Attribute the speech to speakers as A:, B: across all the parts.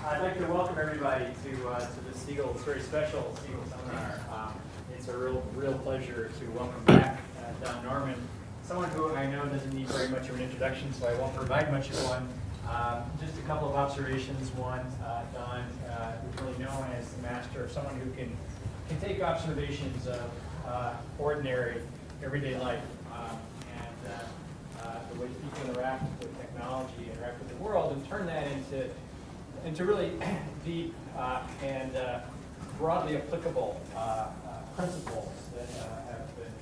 A: I'd like to welcome everybody to the Segal, it's very special Segal seminar. It's a real pleasure to welcome back Don Norman, someone who I know doesn't need very much of an introduction, so I won't provide much of one. Just a couple of observations. One, Don is really known as the master of someone who can take observations of ordinary, everyday life and the way people interact with technology, interact with the world, and turn that into really deep and broadly applicable principles that have been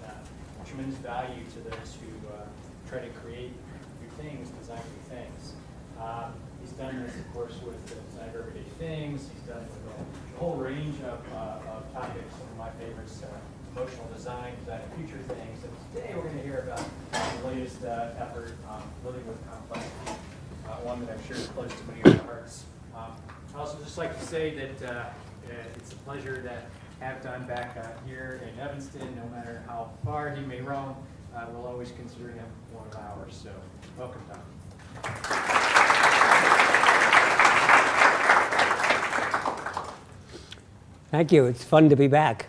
A: tremendous value to those who try to create new things, design new things. He's done this, of course, with the design of everyday things. He's done it with a whole range of topics. Some of my favorites, emotional design, design of future things. And today we're going to hear about the latest effort, living with complexity, one that I'm sure is close to many of your hearts. I'd also just like to say that it's a pleasure to have Don back here in Evanston. No matter how far he may roam, we'll always consider him one of ours. So welcome, Don.
B: Thank you. It's fun to be back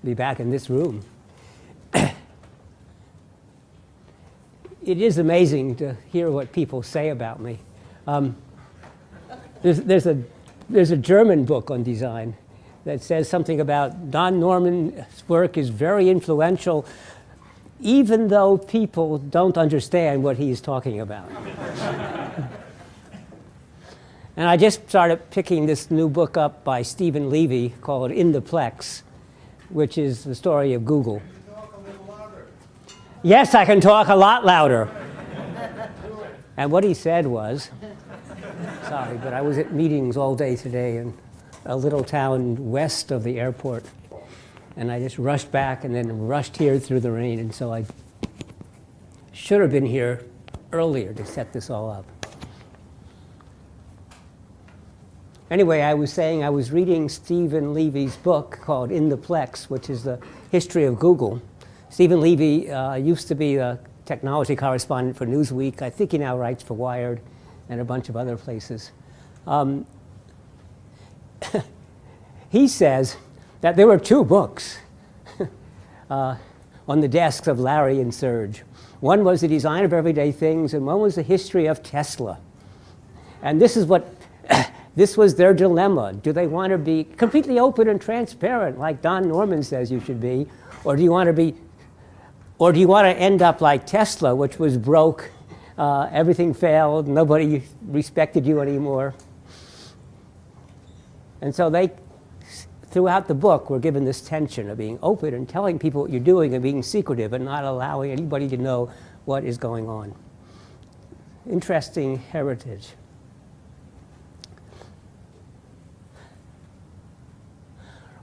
B: in this room. It is amazing to hear what people say about me. There's a German book on design that says something about Don Norman's work is very influential, even though people don't understand what he's talking about. And I just started picking this new book up by Stephen Levy called In the Plex, which is the story of Google.
C: Can you talk a little louder?
B: Yes, I can talk a lot louder. And what he said was, sorry, but I was at meetings all day today in a little town west of the airport, and I just rushed back and then rushed here through the rain, and so I should have been here earlier to set this all up. Anyway, I was saying I was reading Stephen Levy's book called In the Plex, which is the history of Google. Stephen Levy used to be a technology correspondent for Newsweek. I think he now writes for Wired and a bunch of other places. He says that there were two books on the desks of Larry and Serge. One was the design of everyday things, and one was the history of Tesla. And this is what this was their dilemma. Do they want to be completely open and transparent, like Don Norman says you should be, or do you want to end up like Tesla, which was broke, everything failed, nobody respected you anymore? And so they, throughout the book, were given this tension of being open and telling people what you're doing and being secretive and not allowing anybody to know what is going on. Interesting heritage.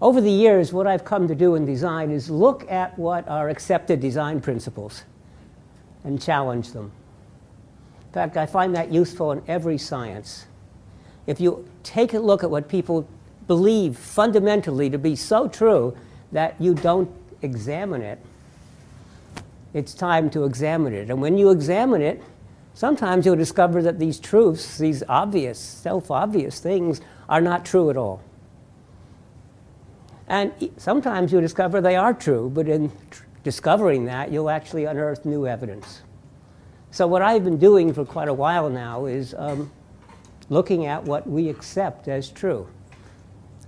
B: Over the years, what I've come to do in design is look at what are accepted design principles and challenge them. In fact, I find that useful in every science. If you take a look at what people believe fundamentally to be so true that you don't examine it, it's time to examine it. And when you examine it, sometimes you'll discover that these truths, these obvious, self-obvious things, are not true at all. And sometimes you'll discover they are true, but in discovering that, you'll actually unearth new evidence. So what I've been doing for quite a while now is looking at what we accept as true.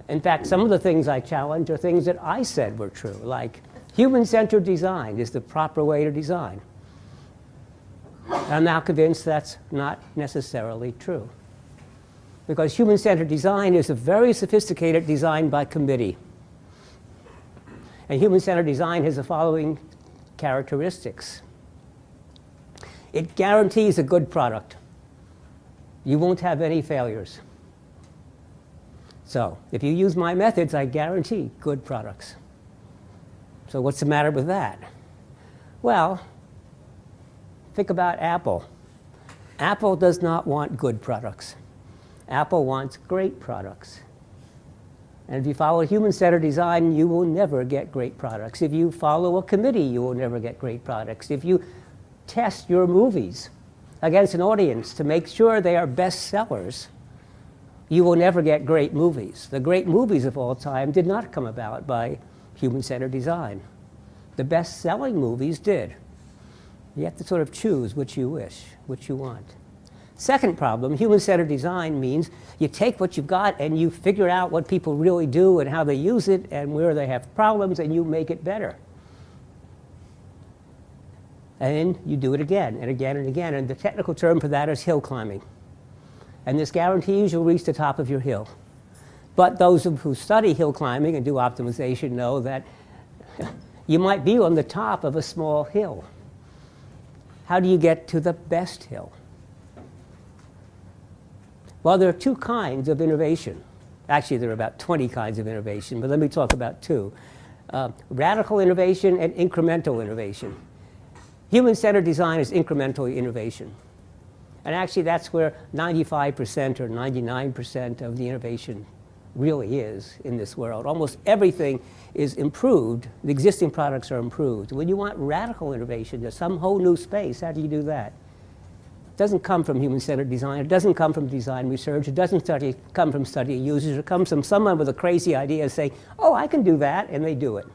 B: In fact, some of the things I challenge are things that I said were true, like human-centered design is the proper way to design. I'm now convinced that's not necessarily true, because human-centered design is a very sophisticated design by committee. And human-centered design has the following characteristics. It guarantees a good product. You won't have any failures. So if you use my methods, I guarantee good products. So what's the matter with that? Well, think about Apple. Apple does not want good products. Apple wants great products. And if you follow human-centered design, you will never get great products. If you follow a committee, you will never get great products. If you test your movies against an audience to make sure they are bestsellers, you will never get great movies. The great movies of all time did not come about by human-centered design. The best-selling movies did. You have to sort of choose which you wish, which you want. Second problem, human-centered design means you take what you've got and you figure out what people really do and how they use it and where they have problems, and you make it better. And then you do it again and again and again. And the technical term for that is hill climbing. And this guarantees you'll reach the top of your hill. But those who study hill climbing and do optimization know that you might be on the top of a small hill. How do you get to the best hill? Well, there are two kinds of innovation. Actually, there are about 20 kinds of innovation, but let me talk about two. Radical innovation and incremental innovation. Human-centered design is incremental innovation. And actually, that's where 95% or 99% of the innovation really is in this world. Almost everything is improved. The existing products are improved. When you want radical innovation, there's some whole new space. How do you do that? It doesn't come from human-centered design. It doesn't come from design research. It doesn't come from studying users. It comes from someone with a crazy idea saying, oh, I can do that, and they do it.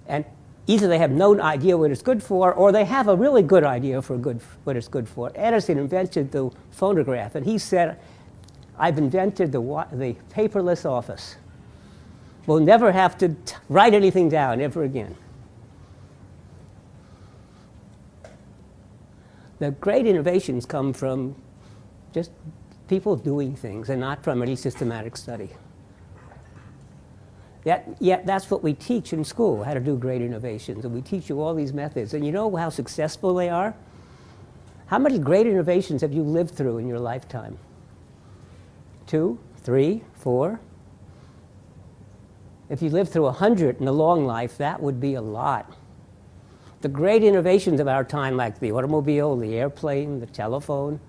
B: And either they have no idea what it's good for, or they have a really good idea for what it's good for. Edison invented the phonograph, and he said, I've invented the paperless office. We'll never have to write anything down ever again. The great innovations come from just people doing things and not from any systematic study. Yet that's what we teach in school, how to do great innovations. And we teach you all these methods. And you know how successful they are? How many great innovations have you lived through in your lifetime? 2, 3, 4? If you lived through 100 in a long life, that would be a lot. The great innovations of our time, like the automobile, the airplane, the telephone,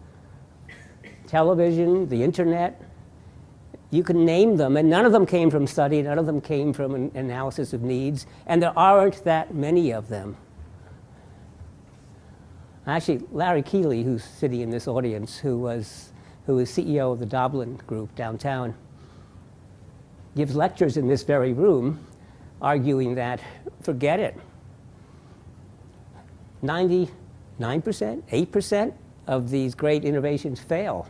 B: television, the internet, you can name them, and none of them came from study, none of them came from an analysis of needs, and there aren't that many of them. Actually, Larry Keeley, who's sitting in this audience, who is CEO of the Dublin Group downtown, gives lectures in this very room arguing that, forget it, 99%, 8% of these great innovations fail.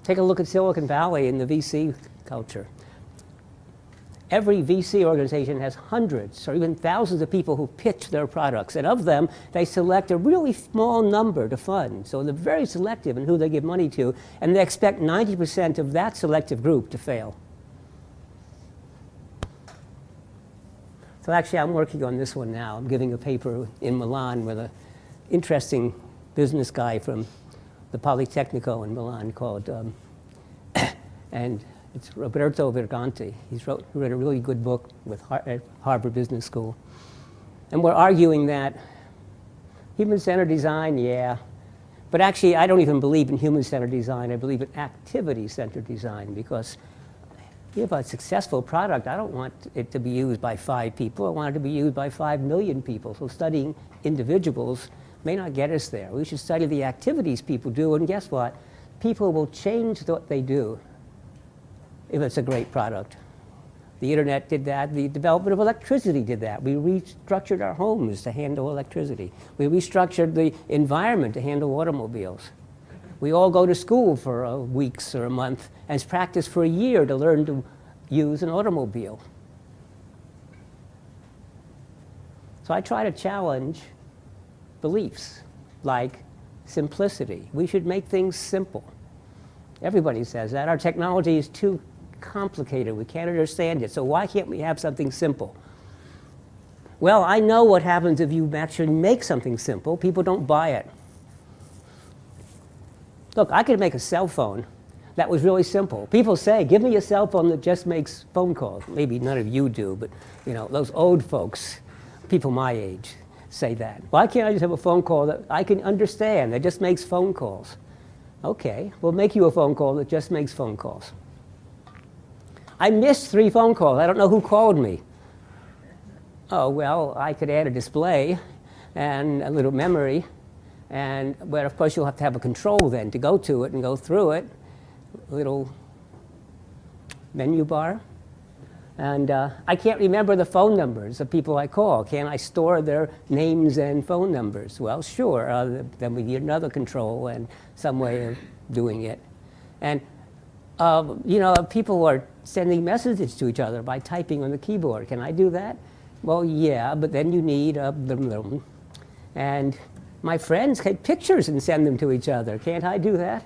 B: Take a look at Silicon Valley and the VC culture. Every VC organization has hundreds or even thousands of people who pitch their products, and of them, they select a really small number to fund. So they're very selective in who they give money to, and they expect 90% of that selective group to fail. So actually, I'm working on this one now. I'm giving a paper in Milan with an interesting business guy from the Politecnico in Milan called, and it's Roberto Verganti. He wrote a really good book at Harvard Business School. And we're arguing that human-centered design, yeah, but actually I don't even believe in human-centered design. I believe in activity-centered design, because if you have a successful product, I don't want it to be used by 5 people. I want it to be used by 5 million people. So studying individuals may not get us there. We should study the activities people do, and guess what? People will change what they do if it's a great product. The internet did that. The development of electricity did that. We restructured our homes to handle electricity. We restructured the environment to handle automobiles. We all go to school for weeks or a month and practice for a year to learn to use an automobile. So I try to challenge beliefs like simplicity. We should make things simple. Everybody says that. Our technology is too complicated. We can't understand it. So why can't we have something simple? Well, I know what happens if you actually make something simple. People don't buy it. Look, I could make a cell phone that was really simple. People say, give me a cell phone that just makes phone calls. Maybe none of you do, but you know, those old folks, people my age, say that. Why can't I just have a phone call that I can understand, that just makes phone calls? Okay, we'll make you a phone call that just makes phone calls. I missed 3 phone calls. I don't know who called me. Oh, well, I could add a display and a little memory. But of course, you'll have to have a control then to go to it and go through it. little menu bar. And I can't remember the phone numbers of people I call. Can I store their names and phone numbers? Well, sure. Then we need another control and some way of doing it. And, you know, people are sending messages to each other by typing on the keyboard. Can I do that? Well, yeah, but then you need a blah. And my friends take pictures and send them to each other. Can't I do that?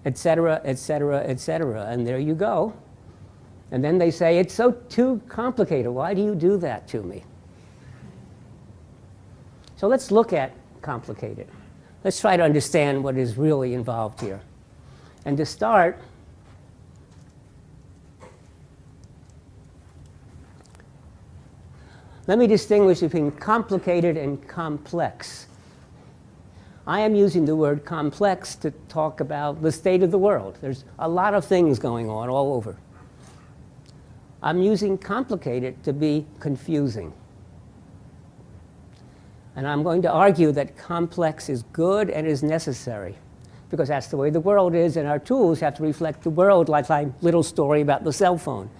B: Et cetera, et cetera, et cetera. And there you go. And then they say, it's so too complicated. Why do you do that to me? So let's look at complicated. Let's try to understand what is really involved here. And to start, let me distinguish between complicated and complex. I am using the word complex to talk about the state of the world. There's a lot of things going on all over. I'm using complicated to be confusing. And I'm going to argue that complex is good and is necessary, because that's the way the world is, and our tools have to reflect the world, like my little story about the cell phone.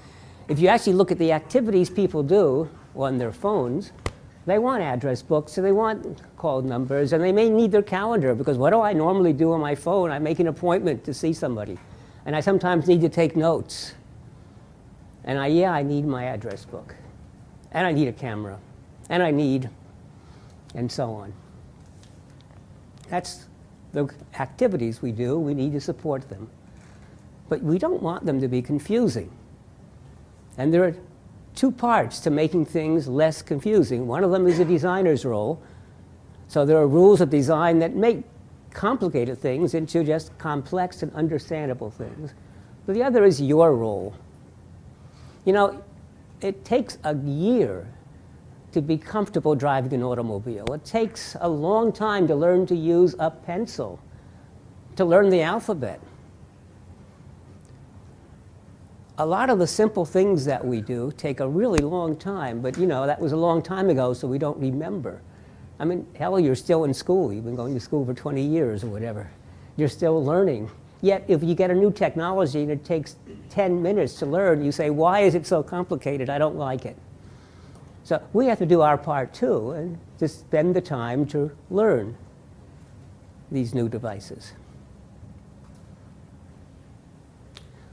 B: If you actually look at the activities people do on their phones, they want address books, and they want call numbers, and they may need their calendar, because what do I normally do on my phone? I make an appointment to see somebody, and I sometimes need to take notes. And I need my address book, and I need a camera, and I need, and so on. That's the activities we do. We need to support them. But we don't want them to be confusing. And there are two parts to making things less confusing. One of them is a designer's role. So there are rules of design that make complicated things into just complex and understandable things. But the other is your role. You know, it takes a year to be comfortable driving an automobile. It takes a long time to learn to use a pencil, to learn the alphabet. A lot of the simple things that we do take a really long time, but you know, that was a long time ago, so we don't remember. I mean, hell, you're still in school. You've been going to school for 20 years or whatever. You're still learning. Yet, if you get a new technology and it takes 10 minutes to learn, you say, why is it so complicated? I don't like it. So we have to do our part, too, and to spend the time to learn these new devices.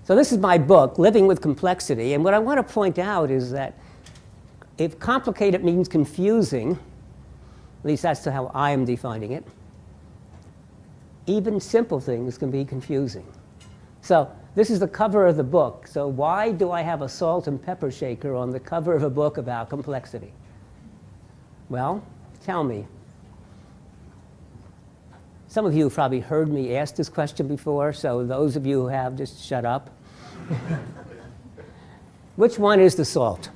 B: So this is my book, Living with Complexity. And what I want to point out is that if complicated means confusing, at least that's how I am defining it, even simple things can be confusing. So this is the cover of the book. So why do I have a salt and pepper shaker on the cover of a book about complexity? Well, tell me. Some of you have probably heard me ask this question before, so those of you who have, just shut up. Which one is the salt?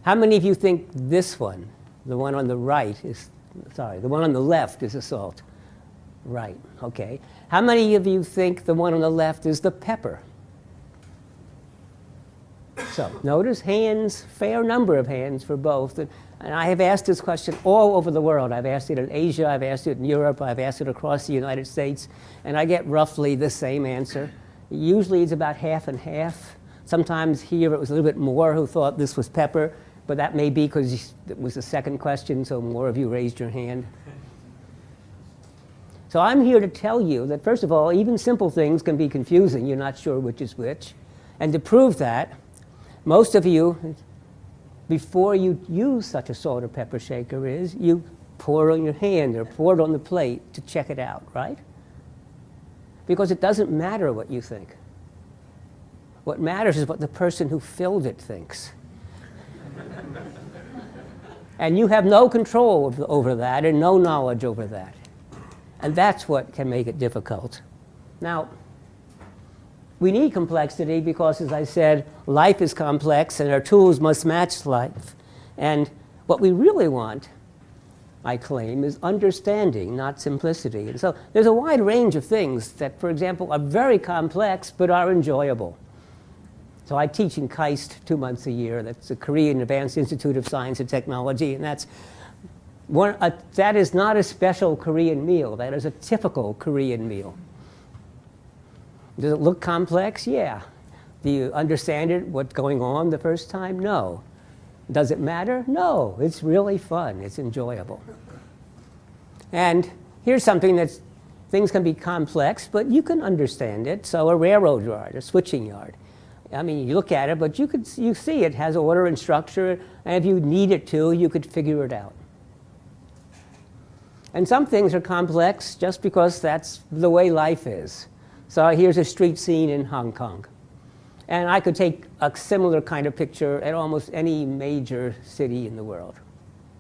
B: How many of you think this one, the one on the right, the one on the left is the salt? Right, okay. How many of you think the one on the left is the pepper? So notice hands, fair number of hands for both. And I have asked this question all over the world. I've asked it in Asia, I've asked it in Europe, I've asked it across the United States, and I get roughly the same answer. Usually it's about half and half. Sometimes here it was a little bit more who thought this was pepper, but that may be because it was the second question, so more of you raised your hand. So I'm here to tell you that, first of all, even simple things can be confusing. You're not sure which is which. And to prove that, most of you, before you use such a salt or pepper shaker, you pour it on your hand or pour it on the plate to check it out, right? Because it doesn't matter what you think. What matters is what the person who filled it thinks. And you have no control over that and no knowledge over that. And that's what can make it difficult. Now, we need complexity because, as I said, life is complex and our tools must match life. And what we really want, I claim, is understanding, not simplicity. And so there's a wide range of things that, for example, are very complex but are enjoyable. So I teach in KAIST 2 months a year. That's the Korean Advanced Institute of Science and Technology, and that is not a special Korean meal. That is a typical Korean meal. Does it look complex? Yeah. Do you understand it, what's going on the first time? No. Does it matter? No. It's really fun. It's enjoyable. And here's something that's, things can be complex, but you can understand it. So a railroad yard, a switching yard. I mean, you look at it, but you see it has order and structure, and if you need it to, you could figure it out. And some things are complex just because that's the way life is. So here's a street scene in Hong Kong. And I could take a similar kind of picture at almost any major city in the world.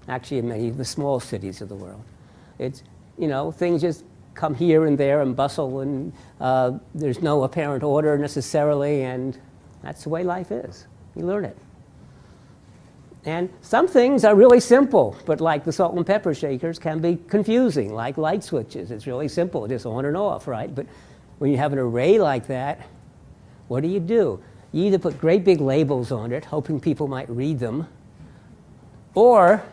B: Actually, in many of the small cities of the world. It's, you know, things just come here and there and bustle, and there's no apparent order necessarily, and that's the way life is. You learn it. And some things are really simple, but like the salt and pepper shakers can be confusing, like light switches. It's really simple, just on and off, right? But when you have an array like that, what do? You either put great big labels on it, hoping people might read them, or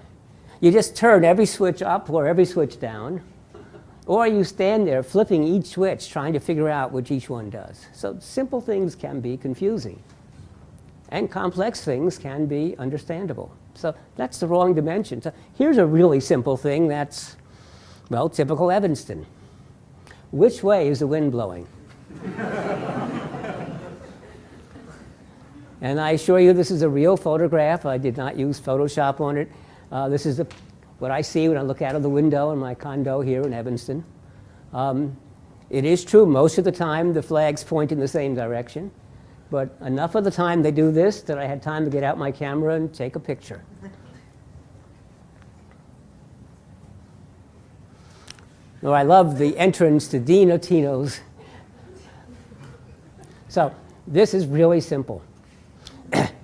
B: you just turn every switch up or every switch down, or you stand there flipping each switch, trying to figure out which each one does. So simple things can be confusing. And complex things can be understandable. So that's the wrong dimension. So here's a really simple thing that's, well, typical Evanston. Which way is the wind blowing? And I assure you this is a real photograph. I did not use Photoshop on it. This is what I see when I look out of the window in my condo here in Evanston. It is true, most of the time the flags point in the same direction. But enough of the time they do this that I had time to get out my camera and take a picture. Oh, I love the entrance to Dean Otino's. So this is really simple.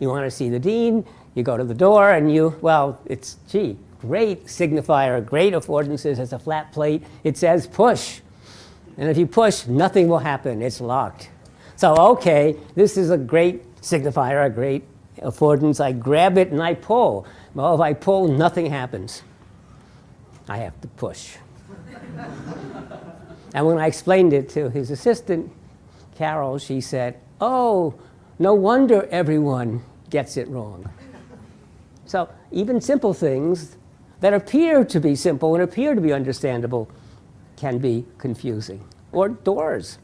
B: You want to see the dean, you go to the door, and it's, great signifier, great affordances. It's a flat plate. It says push. And if you push, nothing will happen. It's locked. So, okay, this is a great signifier, a great affordance. I grab it and I pull. Well, if I pull, nothing happens. I have to push. And when I explained it to his assistant, Carol, she said, oh, no wonder everyone gets it wrong. So even simple things that appear to be simple and appear to be understandable can be confusing. Or doors.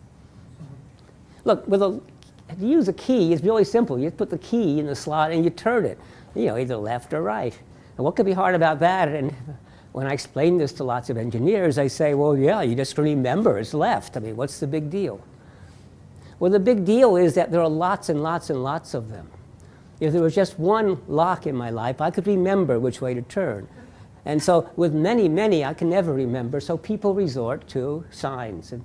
B: Look, to use a key is really simple. You put the key in the slot and you turn it, either left or right. And what could be hard about that? And when I explain this to lots of engineers, I say, well, yeah, you just remember it's left. I mean, what's the big deal? Well, the big deal is that there are lots and lots and lots of them. If there was just one lock in my life, I could remember which way to turn. And so with many, many, I can never remember, so people resort to signs. And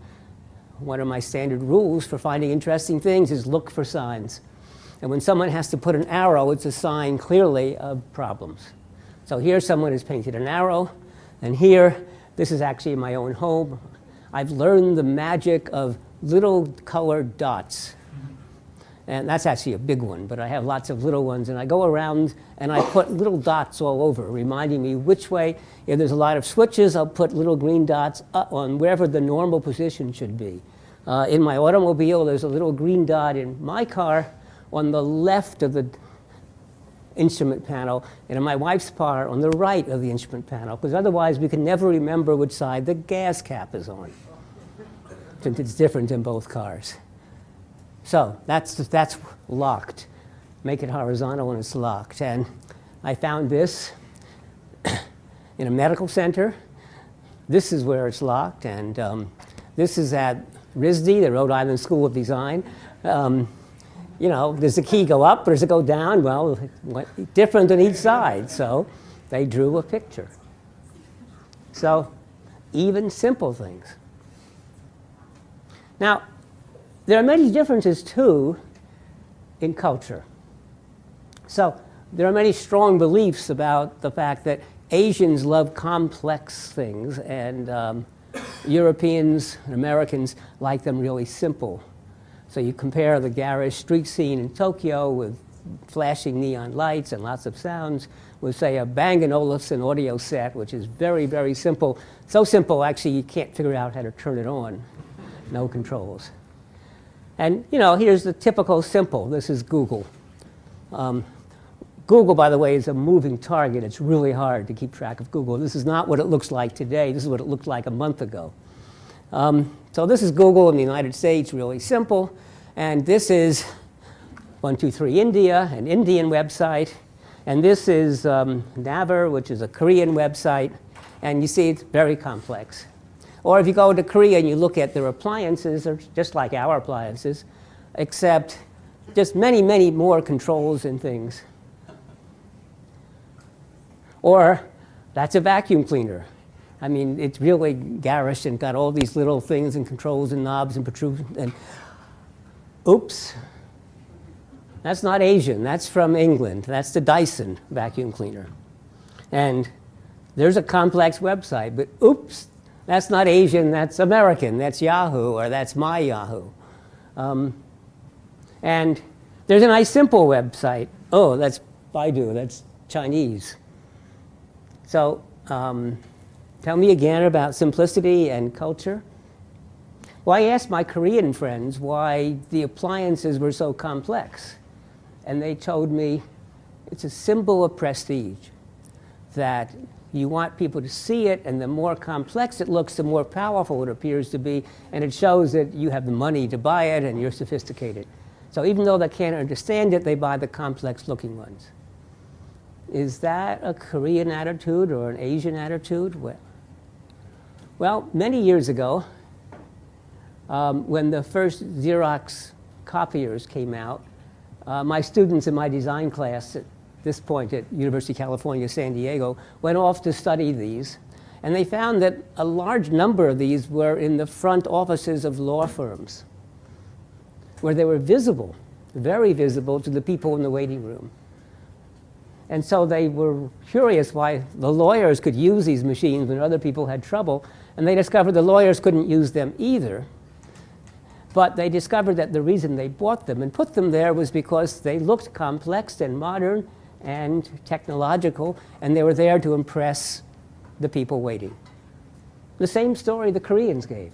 B: one of my standard rules for finding interesting things is look for signs. And when someone has to put an arrow, it's a sign clearly of problems. So here someone has painted an arrow, and here, this is actually in my own home. I've learned the magic of little colored dots. And that's actually a big one, but I have lots of little ones, and I go around and I put little dots all over, reminding me which way. If there's a lot of switches, I'll put little green dots on wherever the normal position should be. In my automobile, there's a little green dot in my car on the left of the instrument panel, and in my wife's car on the right of the instrument panel, because otherwise we can never remember which side the gas cap is on, since it's different in both cars. So that's locked. Make it horizontal and it's locked. And I found this in a medical center. This is where it's locked, and this is at RISD, the Rhode Island School of Design. Does the key go up or does it go down? Well, different on each side, so they drew a picture. So even simple things. Now, there are many differences, too, in culture. So there are many strong beliefs about the fact that Asians love complex things, and Europeans and Americans like them really simple. So you compare the garish street scene in Tokyo with flashing neon lights and lots of sounds with, say, a Bang & Olufsen audio set, which is very, very simple. So simple, actually, you can't figure out how to turn it on. No controls. And, you know, here's the typical simple. This is Google. Google, by the way, is a moving target. It's really hard to keep track of Google. This is not what it looks like today. This is what it looked like a month ago. So this is Google in the United States, really simple. And this is 123 India, an Indian website. And this is Naver, which is a Korean website. And you see it's very complex. Or if you go to Korea and you look at their appliances, they're just like our appliances, except just many, many more controls and things. Or that's a vacuum cleaner. I mean, it's really garish and got all these little things and controls and knobs and protrusions. And oops, that's not Asian. That's from England. That's the Dyson vacuum cleaner. And there's a complex website, but oops, that's not Asian. That's American. That's Yahoo, or that's my Yahoo. And there's a nice simple website. Oh, that's Baidu. That's Chinese. So tell me again about simplicity and culture. Well, I asked my Korean friends why the appliances were so complex. And they told me it's a symbol of prestige, that you want people to see it, and the more complex it looks, the more powerful it appears to be, and it shows that you have the money to buy it and you're sophisticated. So even though they can't understand it, they buy the complex-looking ones. Is that a Korean attitude or an Asian attitude? Well, many years ago, when the first Xerox copiers came out, my students in my design class at this point at University of California, San Diego, went off to study these. And they found that a large number of these were in the front offices of law firms, where they were visible, very visible to the people in the waiting room. And so they were curious why the lawyers could use these machines when other people had trouble. And they discovered the lawyers couldn't use them either. But they discovered that the reason they bought them and put them there was because they looked complex and modern and technological, and they were there to impress the people waiting. The same story the Koreans gave.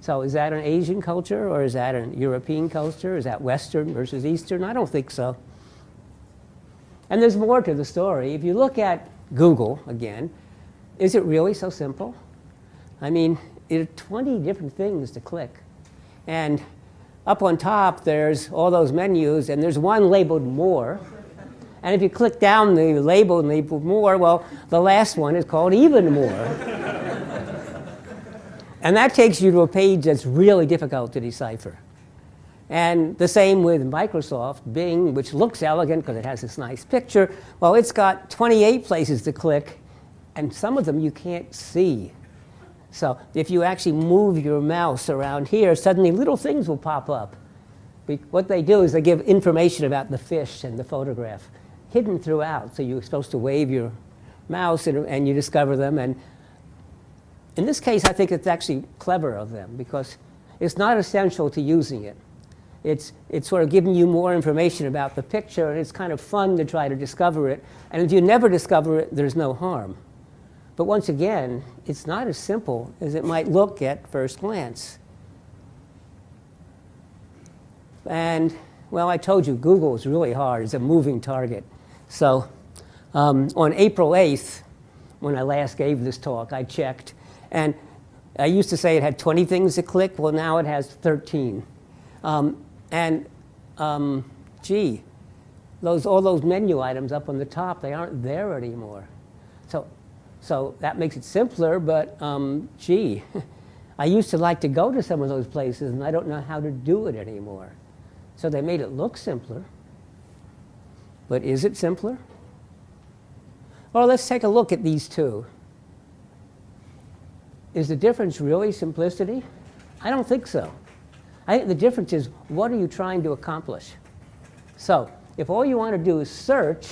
B: So is that an Asian culture, or is that an European culture? Is that Western versus Eastern? I don't think so. And there's more to the story. If you look at Google, again, is it really so simple? I mean, there are 20 different things to click. And up on top, there's all those menus, and there's one labeled More. And if you click down the label and labeled More, well, the last one is called Even More. And that takes you to a page that's really difficult to decipher. And the same with Microsoft, Bing, which looks elegant because it has this nice picture. Well, it's got 28 places to click, and some of them you can't see. So if you actually move your mouse around here, suddenly little things will pop up. What they do is they give information about the fish and the photograph hidden throughout. So you're supposed to wave your mouse and you discover them. And in this case, I think it's actually clever of them because it's not essential to using it. It's sort of giving you more information about the picture, and it's kind of fun to try to discover it. And if you never discover it, there's no harm. But once again, it's not as simple as it might look at first glance. And, well, I told you, Google is really hard. It's a moving target. So on April 8th, when I last gave this talk, I checked. And I used to say it had 20 things to click. Well, now it has 13. Gee, all those menu items up on the top, they aren't there anymore. So that makes it simpler, but gee, I used to like to go to some of those places, and I don't know how to do it anymore. So they made it look simpler. But is it simpler? Well, let's take a look at these two. Is the difference really simplicity? I don't think so. I think the difference is, what are you trying to accomplish? So if all you want to do is search,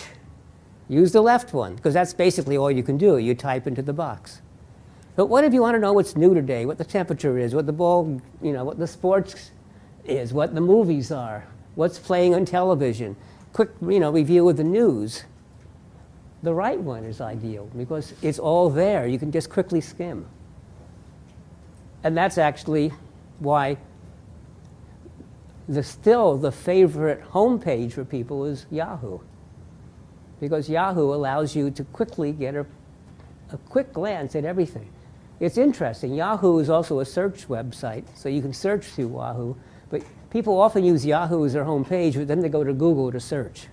B: use the left one, because that's basically all you can do. You type into the box. But what if you want to know what's new today, what the temperature is, what the ball, what the sports is, what the movies are, what's playing on television, quick, review of the news? The right one is ideal because it's all there. You can just quickly skim. And that's actually why still the favorite homepage for people is Yahoo, because Yahoo allows you to quickly get a quick glance at everything. It's interesting. Yahoo is also a search website, so you can search through Yahoo, but people often use Yahoo as their homepage, but then they go to Google to search.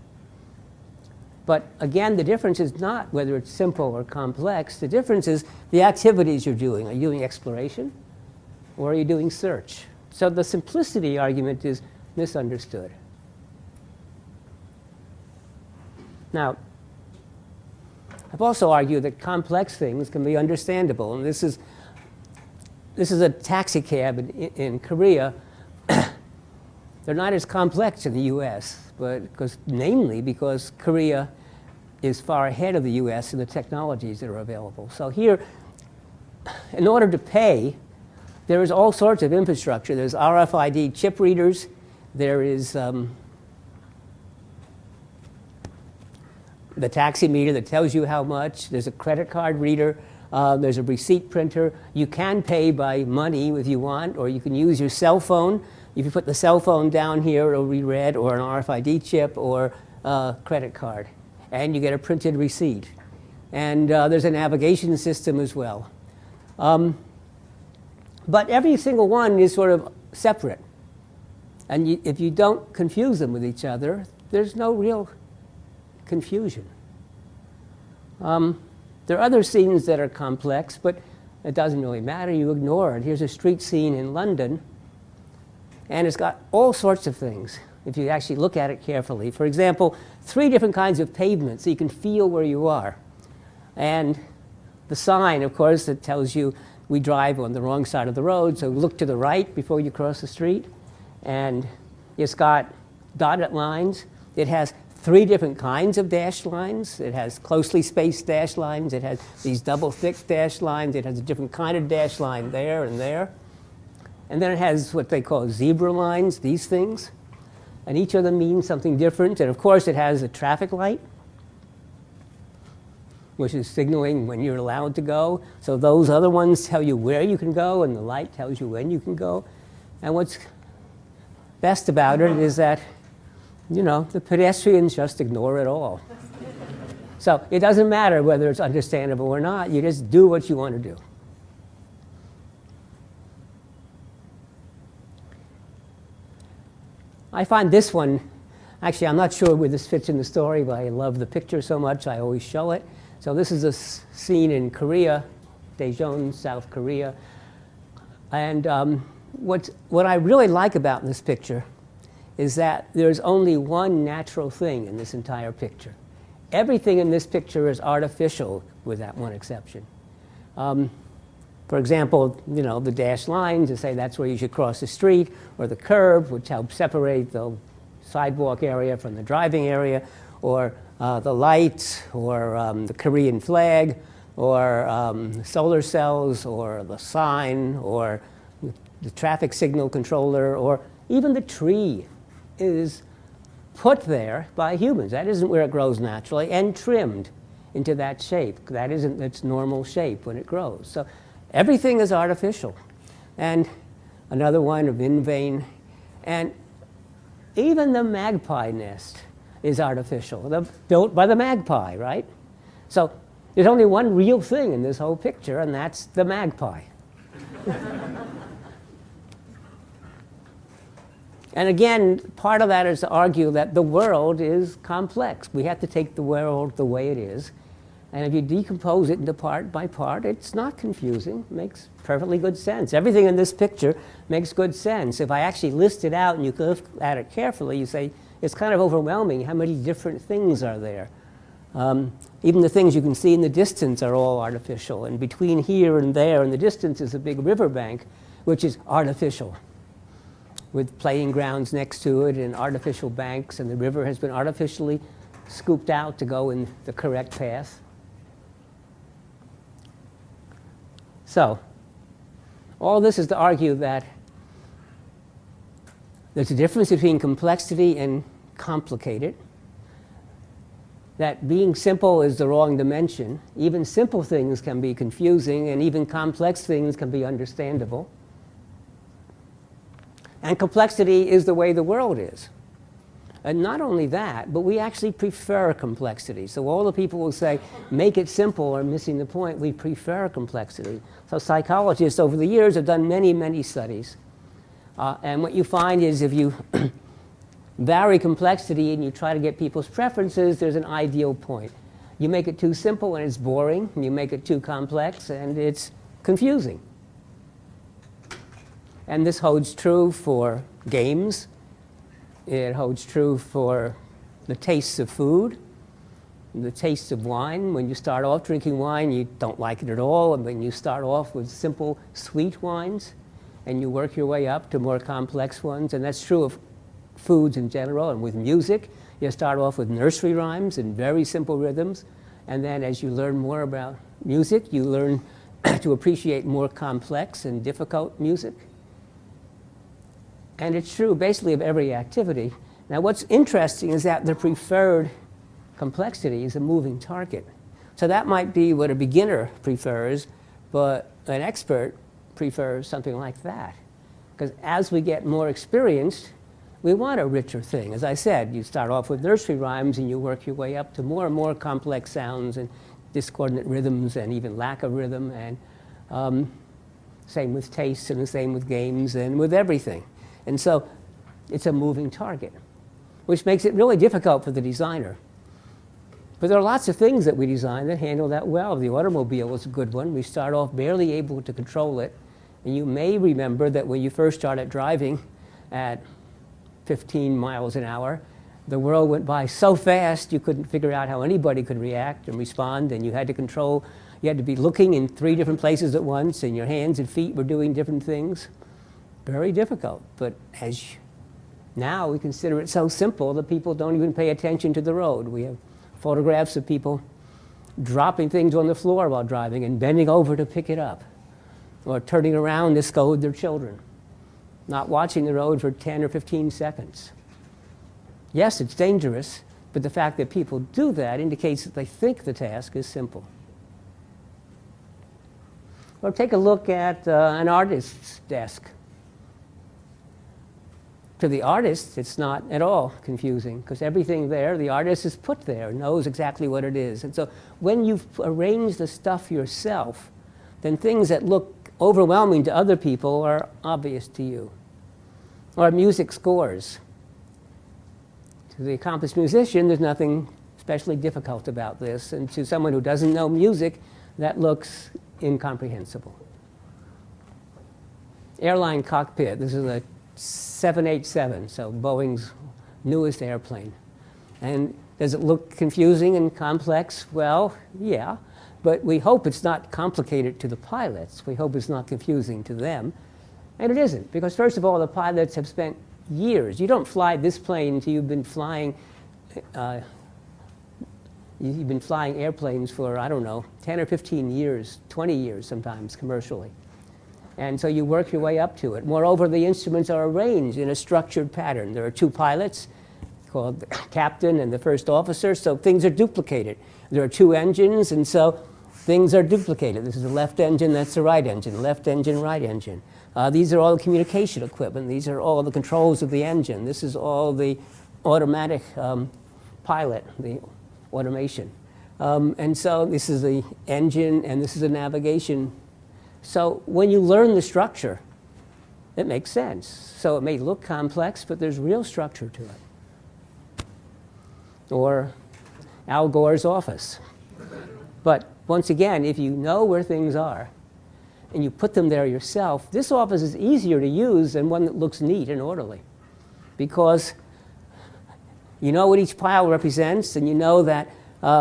B: But again, the difference is not whether it's simple or complex. The difference is the activities you're doing. Are you doing exploration, or are you doing search? So the simplicity argument is misunderstood. Now, I've also argued that complex things can be understandable, and this is a taxi cab in Korea. They're not as complex in the U.S., but namely because Korea is far ahead of the U.S. in the technologies that are available. So here, in order to pay, there is all sorts of infrastructure. There's RFID chip readers. There is the taxi meter that tells you how much. There's a credit card reader. There's a receipt printer. You can pay by money if you want, or you can use your cell phone. If you put the cell phone down here, it'll be read, or an RFID chip, or a credit card. And you get a printed receipt. And there's a navigation system as well. But every single one is sort of separate. And if you don't confuse them with each other, there's no real confusion. There are other scenes that are complex, but it doesn't really matter. You ignore it. Here's a street scene in London, and it's got all sorts of things if you actually look at it carefully. For example, 3 different kinds of pavement, so you can feel where you are. And the sign, of course, that tells you we drive on the wrong side of the road, so look to the right before you cross the street. And it's got dotted lines. It has 3 different kinds of dashed lines. It has closely spaced dashed lines. It has these double thick dashed lines. It has a different kind of dashed line there and there. And then it has what they call zebra lines, these things. And each of them means something different. And of course, it has a traffic light, which is signaling when you're allowed to go. So those other ones tell you where you can go, and the light tells you when you can go. And what's best about it is that, you know, the pedestrians just ignore it all. So it doesn't matter whether it's understandable or not. You just do what you want to do. I find this one, actually, I'm not sure where this fits in the story, but I love the picture so much, I always show it. So this is a scene in Korea, Daejeon, South Korea. And what I really like about this picture is that there's only one natural thing in this entire picture. Everything in this picture is artificial, with that one exception. For example, you know, the dashed lines to say that's where you should cross the street, or the curb, which helps separate the sidewalk area from the driving area, or the lights, or the Korean flag, or solar cells, or the sign, or the traffic signal controller, or even the tree is put there by humans. That isn't where it grows naturally, and trimmed into that shape. That isn't its normal shape when it grows. So everything is artificial. And another one of in vain. And even the magpie nest is artificial, built by the magpie, right? So there's only one real thing in this whole picture, and that's the magpie. And again, part of that is to argue that the world is complex. We have to take the world the way it is. And if you decompose it into part by part, it's not confusing. It makes perfectly good sense. Everything in this picture makes good sense. If I actually list it out and you look at it carefully, you say, it's kind of overwhelming how many different things are there. Even the things you can see in the distance are all artificial. And between here and there in the distance is a big riverbank, which is artificial, with playing grounds next to it and artificial banks, and the river has been artificially scooped out to go in the correct path. So, all this is to argue that there's a difference between complexity and complicated, that being simple is the wrong dimension. Even simple things can be confusing, and even complex things can be understandable. And complexity is the way the world is. And not only that, but we actually prefer complexity. So all the people who say, make it simple are missing the point. We prefer complexity. So psychologists over the years have done many, many studies. And what you find is if you vary complexity and you try to get people's preferences, there's an ideal point. You make it too simple and it's boring. And you make it too complex and it's confusing. And this holds true for games. It holds true for the tastes of food, the tastes of wine. When you start off drinking wine, you don't like it at all. And when you start off with simple, sweet wines, and you work your way up to more complex ones, and that's true of foods in general. And with music, you start off with nursery rhymes and very simple rhythms. And then as you learn more about music, you learn to appreciate more complex and difficult music. And it's true basically of every activity. Now what's interesting is that the preferred complexity is a moving target. So that might be what a beginner prefers, but an expert prefers something like that. Because as we get more experienced, we want a richer thing. As I said, you start off with nursery rhymes and you work your way up to more and more complex sounds and discordant rhythms and even lack of rhythm. And same with tastes and the same with games and with everything. And so it's a moving target, which makes it really difficult for the designer. But there are lots of things that we design that handle that well. The automobile is a good one. We start off barely able to control it. And you may remember that when you first started driving at 15 miles an hour, the world went by so fast you couldn't figure out how anybody could react and respond, and you had to control, you had to be looking in 3 different places at once, and your hands and feet were doing different things. Very difficult, but now we consider it so simple that people don't even pay attention to the road. We have photographs of people dropping things on the floor while driving and bending over to pick it up, or turning around to scold their children, not watching the road for 10 or 15 seconds. Yes, it's dangerous, but the fact that people do that indicates that they think the task is simple. Or take a look at an artist's desk. To the artist, it's not at all confusing, because everything there, the artist has put there, knows exactly what it is. And so when you've arranged the stuff yourself, then things that look overwhelming to other people are obvious to you. Or music scores. To the accomplished musician, there's nothing especially difficult about this. And to someone who doesn't know music, that looks incomprehensible. Airline cockpit. This is a 787, so Boeing's newest airplane. And does it look confusing and complex? Well, yeah, but we hope it's not complicated to the pilots. We hope it's not confusing to them. And it isn't, because first of all, the pilots have spent years. You don't fly this plane until you've been flying airplanes for, I don't know, 10 or 15 years, 20 years sometimes commercially. And so you work your way up to it. Moreover, the instruments are arranged in a structured pattern. There are 2 pilots called the captain and the first officer, so things are duplicated. There are 2 engines, and so things are duplicated. This is the left engine, that's the right engine, left engine, right engine. These are all the communication equipment. These are all the controls of the engine. This is all the automatic pilot, the automation. And so this is the engine, and this is the navigation. So when you learn the structure, it makes sense. So it may look complex, but there's real structure to it. Or Al Gore's office. But once again, if you know where things are, and you put them there yourself, this office is easier to use than one that looks neat and orderly. Because you know what each pile represents, and you know that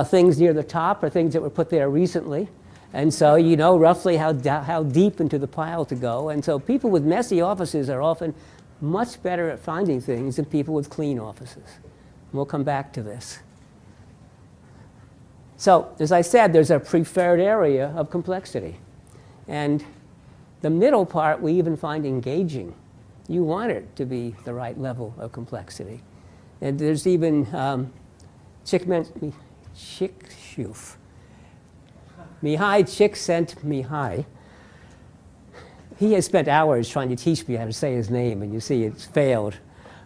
B: things near the top are things that were put there recently. And so you know roughly how deep into the pile to go. And so people with messy offices are often much better at finding things than people with clean offices. We'll come back to this. So, as I said, there's a preferred area of complexity. And the middle part we even find engaging. You want it to be the right level of complexity. And there's even Mihai Csikszentmihalyi he has spent hours trying to teach me how to say his name, and you see it's failed,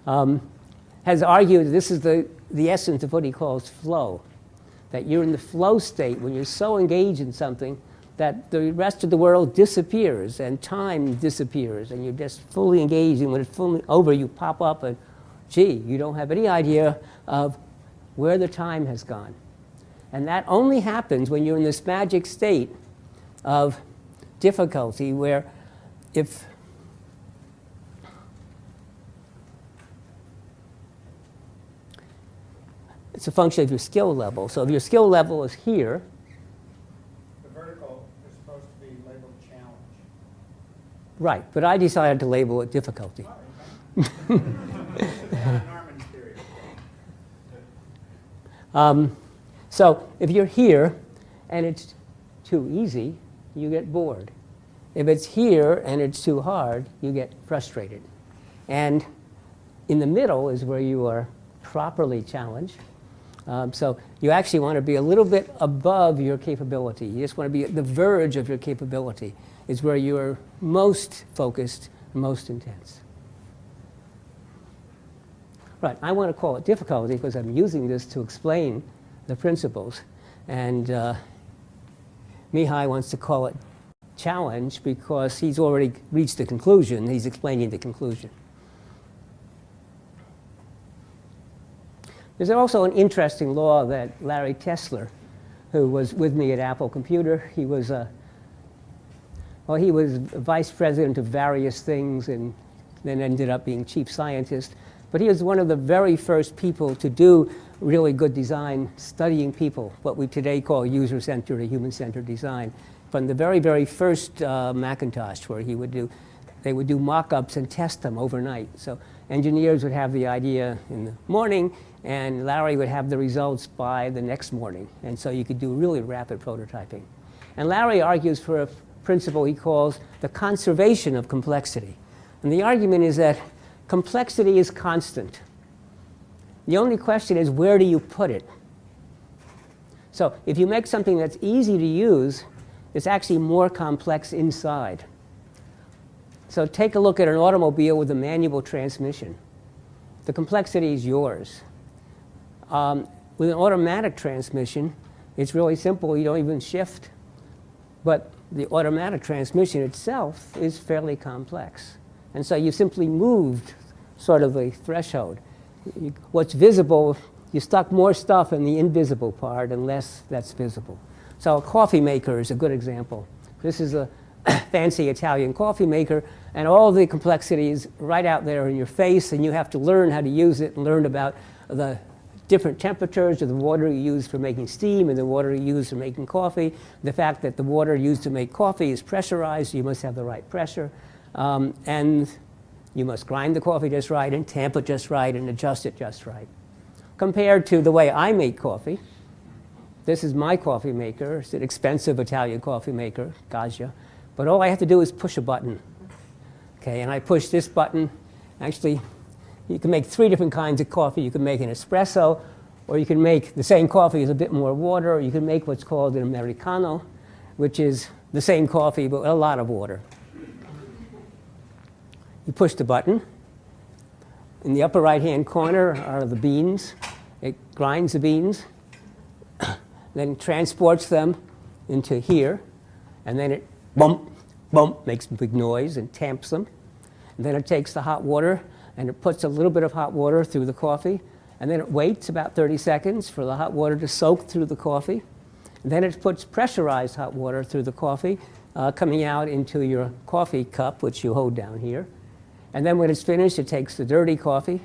B: has argued this is the essence of what he calls flow, that you're in the flow state when you're so engaged in something that the rest of the world disappears and time disappears, and you're just fully engaged, and when it's fully over, you pop up and, gee, you don't have any idea of where the time has gone. And that only happens when you're in this magic state of difficulty where if it's a function of your skill level. So if your skill level is here,
C: the vertical is supposed to be labeled challenge.
B: right, but I decided to label it difficulty.
C: This is Norman's theory.
B: So if you're here and it's too easy, you get bored. If it's here and it's too hard, you get frustrated. And in the middle is where you are properly challenged. So you actually want to be a little bit above your capability. You just want to be at the verge of your capability is where you are most focused, most intense. Right, I want to call it difficulty because I'm using this to explain the principles. And Mihai wants to call it challenge because he's already reached the conclusion. He's explaining the conclusion. There's also an interesting law that Larry Tesler, who was with me at Apple Computer, he was vice president of various things and then ended up being chief scientist. But he was one of the very first people to do really good design, studying people, what we today call user-centered or human-centered design. From the very, very first Macintosh, where they would do mock-ups and test them overnight. So engineers would have the idea in the morning, and Larry would have the results by the next morning. And so you could do really rapid prototyping. And Larry argues for a principle he calls the conservation of complexity. And the argument is that complexity is constant. The only question is, where do you put it? So if you make something that's easy to use, it's actually more complex inside. So take a look at an automobile with a manual transmission. The complexity is yours. With an automatic transmission, it's really simple. You don't even shift. But the automatic transmission itself is fairly complex. And so you simply moved sort of a threshold. What's visible, you stuck more stuff in the invisible part and less that's visible. So a coffee maker is a good example. This is a fancy Italian coffee maker, and all the complexity is right out there in your face, and you have to learn how to use it and learn about the different temperatures of the water you use for making steam and the water you use for making coffee. The fact that the water used to make coffee is pressurized, so you must have the right pressure. And you must grind the coffee just right and tamp it just right and adjust it just right. Compared to the way I make coffee, this is my coffee maker. It's an expensive Italian coffee maker, Gaggia. But all I have to do is push a button. Okay, and I push this button. Actually, you can make 3 different kinds of coffee. You can make an espresso, or you can make the same coffee with a bit more water, or you can make what's called an Americano, which is the same coffee but with a lot of water. You push the button. In the upper right-hand corner are the beans. It grinds the beans, then transports them into here, and then it bump, bump, makes a big noise and tamps them. And then it takes the hot water and it puts a little bit of hot water through the coffee, and then it waits about 30 seconds for the hot water to soak through the coffee. And then it puts pressurized hot water through the coffee, coming out into your coffee cup, which you hold down here. And then when it's finished, it takes the dirty coffee,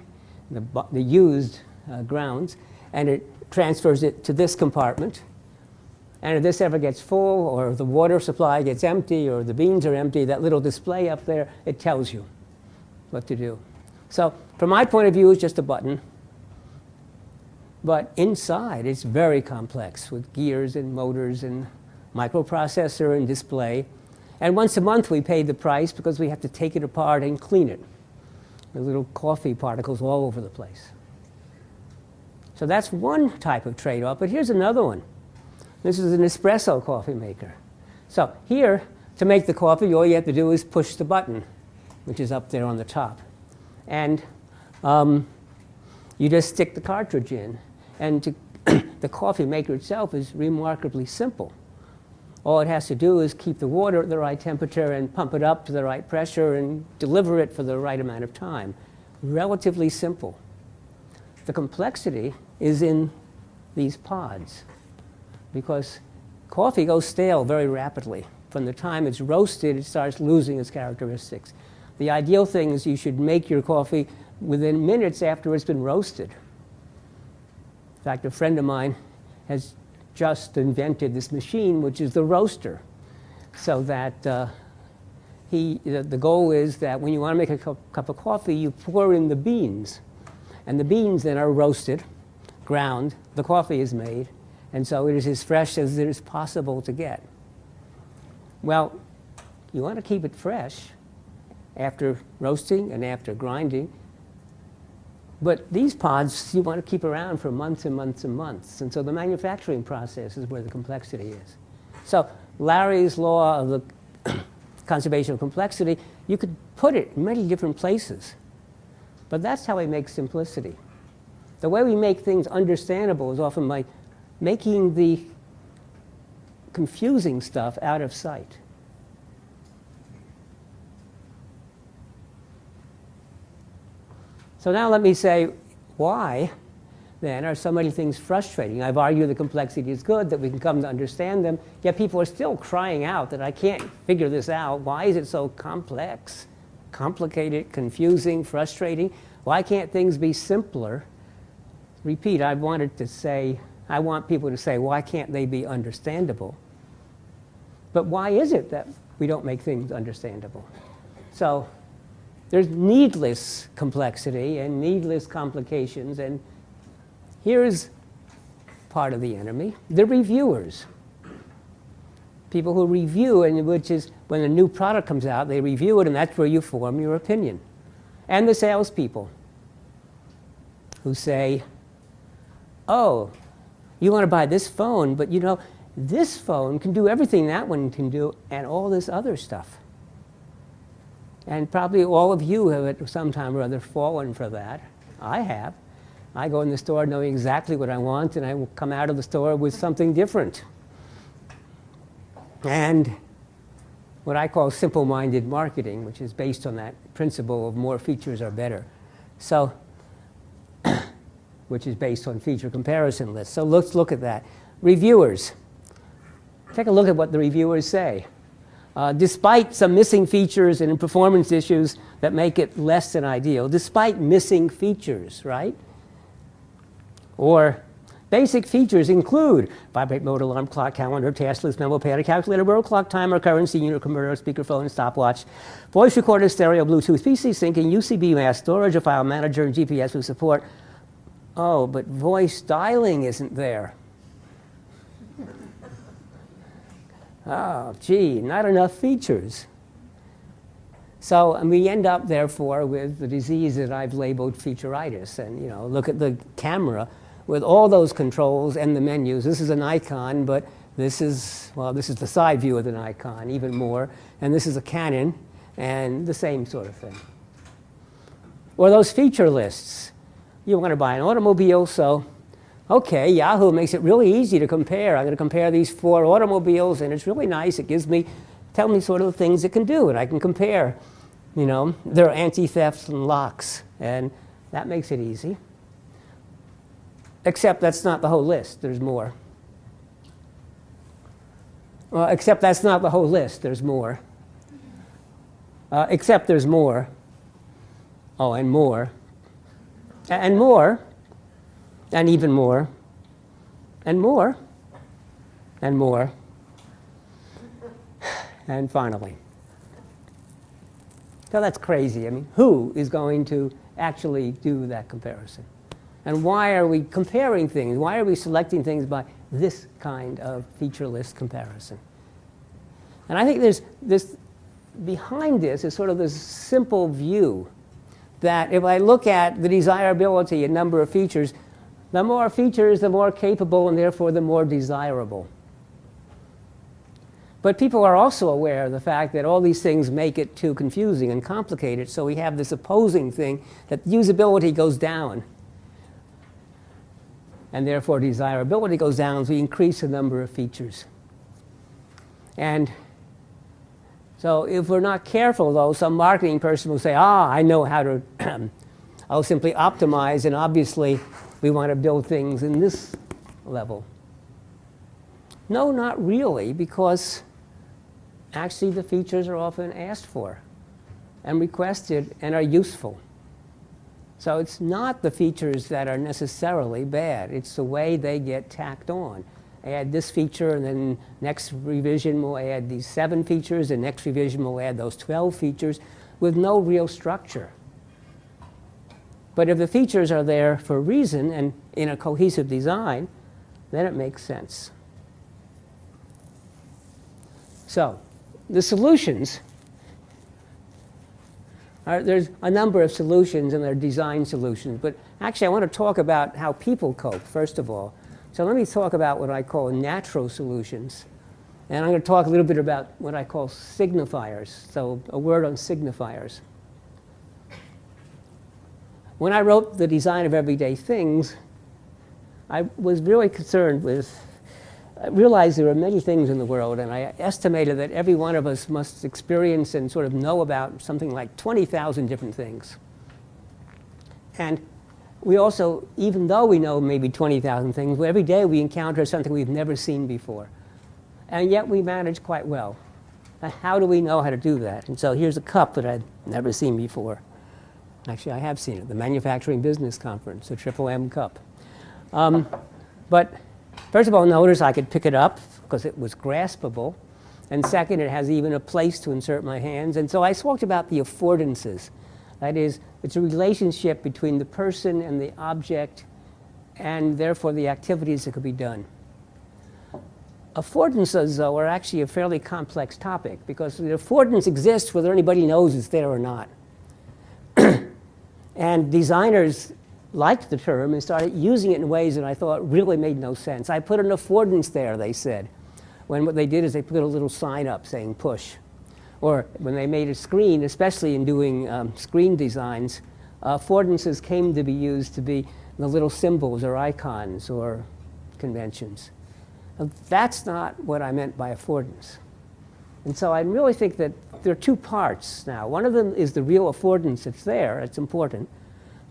B: the used grounds, and it transfers it to this compartment. And if this ever gets full, or the water supply gets empty, or the beans are empty, that little display up there, it tells you what to do. So from my point of view, it's just a button. But inside, it's very complex with gears and motors and microprocessor and display. And once a month, we pay the price because we have to take it apart and clean it. The little coffee particles all over the place. So that's one type of trade-off. But here's another one. This is an espresso coffee maker. So here, To make the coffee, all you have to do is push the button, which is up there on the top. And you just stick the cartridge in. And the coffee maker itself is remarkably simple. All it has to do is keep the water at the right temperature and pump it up to the right pressure and deliver it for the right amount of time. Relatively simple. The complexity is in these pods, because coffee goes stale very rapidly. From the time it's roasted, it starts losing its characteristics. The ideal thing is you should make your coffee within minutes after it's been roasted. In fact, a friend of mine has just invented this machine, which is the roaster, so that the goal is that when you want to make a cup of coffee, you pour in the beans, and the beans then are roasted, ground, the coffee is made, and so it is as fresh as it is possible to get. Well, you want to keep it fresh after roasting and after grinding, but these pods you want to keep around for months and months and months, and so the manufacturing process is where the complexity is. So Larry's law of the conservation of complexity, you could put it in many different places, but that's how we make simplicity. The way we make things understandable is often by making the confusing stuff out of sight. So now let me say, why then are so many things frustrating? I've argued the complexity is good, that we can come to understand them, yet people are still crying out that I can't figure this out. Why is it so complex, complicated, confusing, frustrating? Why can't things be simpler? Repeat, I want people to say, why can't they be understandable? But why is it that we don't make things understandable? So there's needless complexity and needless complications, and here's part of the enemy, the reviewers. People who review, and which is when a new product comes out, they review it, and that's where you form your opinion. And the salespeople who say, oh, you want to buy this phone, but you know, this phone can do everything that one can do and all this other stuff. And probably all of you have at some time or other fallen for that. I have. I go in the store knowing exactly what I want, and I will come out of the store with something different. And what I call simple-minded marketing, which is based on that principle of more features are better. So, which is based on feature comparison lists. So let's look at that. Reviewers. Take a look at what the reviewers say. Despite some missing features and performance issues that make it less than ideal, despite missing features, right? Or basic features include vibrate mode, alarm clock, calendar, task list, memo pad, calculator, world clock, timer, currency, unit converter, speakerphone, stopwatch, voice recorder, stereo, Bluetooth, PC syncing, USB mass storage, a file manager, and GPS with support. Oh, but voice dialing isn't there. Oh, gee, not enough features. So and we end up, therefore, with the disease that I've labeled featureitis. And you know, look at the camera with all those controls and the menus. This is an icon, but this is, well, this is the side view of an icon, even more. And this is a Canon, and the same sort of thing. Or those feature lists. You want to buy an automobile, so okay, Yahoo makes it really easy to compare. I'm going to compare these 4 automobiles, and it's really nice. It gives me, tell me sort of the things it can do, and I can compare. You know, there are anti-theft and locks, and that makes it easy. Except that's not the whole list. There's more. Well, except that's not the whole list. There's more. Except there's more. Oh, and more. And more. And even more, and more, and more, and finally. So that's crazy. I mean, who is going to actually do that comparison? And why are we comparing things? Why are we selecting things by this kind of feature list comparison? And I think there's this, behind this is sort of this simple view that if I look at the desirability and number of features, the more features, the more capable, and therefore the more desirable. But people are also aware of the fact that all these things make it too confusing and complicated, so we have this opposing thing that usability goes down. And therefore desirability goes down as we increase the number of features. And so if we're not careful, though, some marketing person will say, I know how to, I'll simply optimize, and obviously we want to build things in this level. No, not really, because actually the features are often asked for and requested and are useful. So it's not the features that are necessarily bad. It's the way they get tacked on. Add this feature, and then next revision will add these 7 features, and next revision will add those 12 features with no real structure. But if the features are there for a reason and in a cohesive design, then it makes sense. So the solutions there's a number of solutions, and they're design solutions. But actually, I want to talk about how people cope, first of all. So let me talk about what I call natural solutions. And I'm going to talk a little bit about what I call signifiers. So a word on signifiers. When I wrote The Design of Everyday Things, I was really concerned with I realized there are many things in the world, and I estimated that every one of us must experience and sort of know about something like 20,000 different things. And we also, even though we know maybe 20,000 things, every day we encounter something we've never seen before. And yet we manage quite well. Now, how do we know how to do that? And so here's a cup that I'd never seen before. Actually, I have seen it, the Manufacturing Business Conference, the Triple M cup. But first of all, notice I could pick it up because it was graspable. And second, it has even a place to insert my hands. And so I talked about the affordances. That is, it's a relationship between the person and the object, and therefore the activities that could be done. Affordances, though, are actually a fairly complex topic, because the affordance exists whether anybody knows it's there or not. And designers liked the term and started using it in ways that I thought really made no sense. I put an affordance there, they said, when what they did is they put a little sign up saying push. Or when they made a screen, especially in doing screen designs, affordances came to be used to be the little symbols or icons or conventions. Now, that's not what I meant by affordance. And so I really think that there are two parts now. One of them is the real affordance that's there. It's important.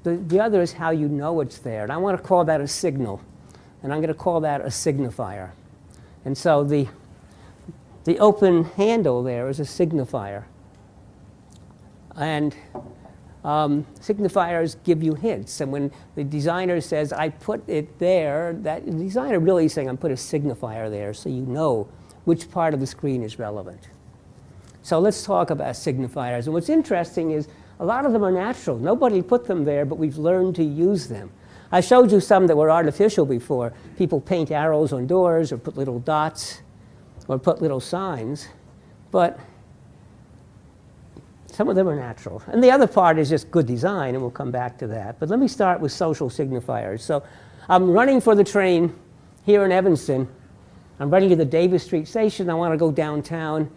B: The other is how you know it's there. And I want to call that a signal. And I'm going to call that a signifier. And so the open handle there is a signifier. And signifiers give you hints. And when the designer says, I put it there, that the designer really is saying, I put a signifier there so you know which part of the screen is relevant. So let's talk about signifiers. And what's interesting is a lot of them are natural. Nobody put them there, but we've learned to use them. I showed you some that were artificial before. People paint arrows on doors or put little dots or put little signs. But some of them are natural. And the other part is just good design, and we'll come back to that. But let me start with social signifiers. So I'm running for the train here in Evanston. I'm running to the Davis Street station. I want to go downtown.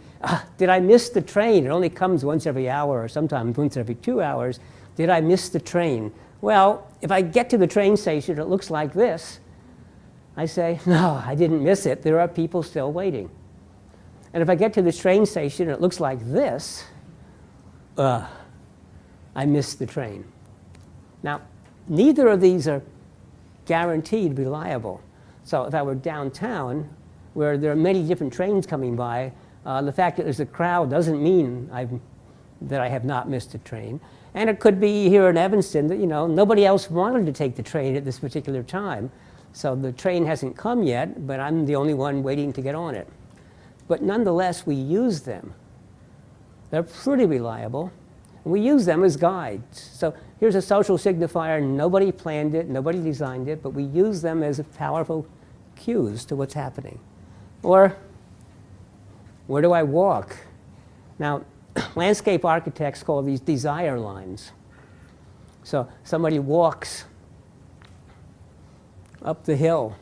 B: Did I miss the train? It only comes once every hour or sometimes once every 2 hours. Did I miss the train? Well, if I get to the train station, it looks like this. I say, no, I didn't miss it. There are people still waiting. And if I get to the train station, it looks like this. I missed the train. Now, neither of these are guaranteed reliable. So if I were downtown, where there are many different trains coming by, the fact that there's a crowd doesn't mean that I have not missed a train. And it could be here in Evanston that, nobody else wanted to take the train at this particular time. So the train hasn't come yet, but I'm the only one waiting to get on it. But nonetheless, we use them. They're pretty reliable. And we use them as guides. So here's a social signifier. Nobody planned it. Nobody designed it. But we use them as powerful cues to what's happening. Or, where do I walk? Now, landscape architects call these desire lines. So somebody walks up the hill.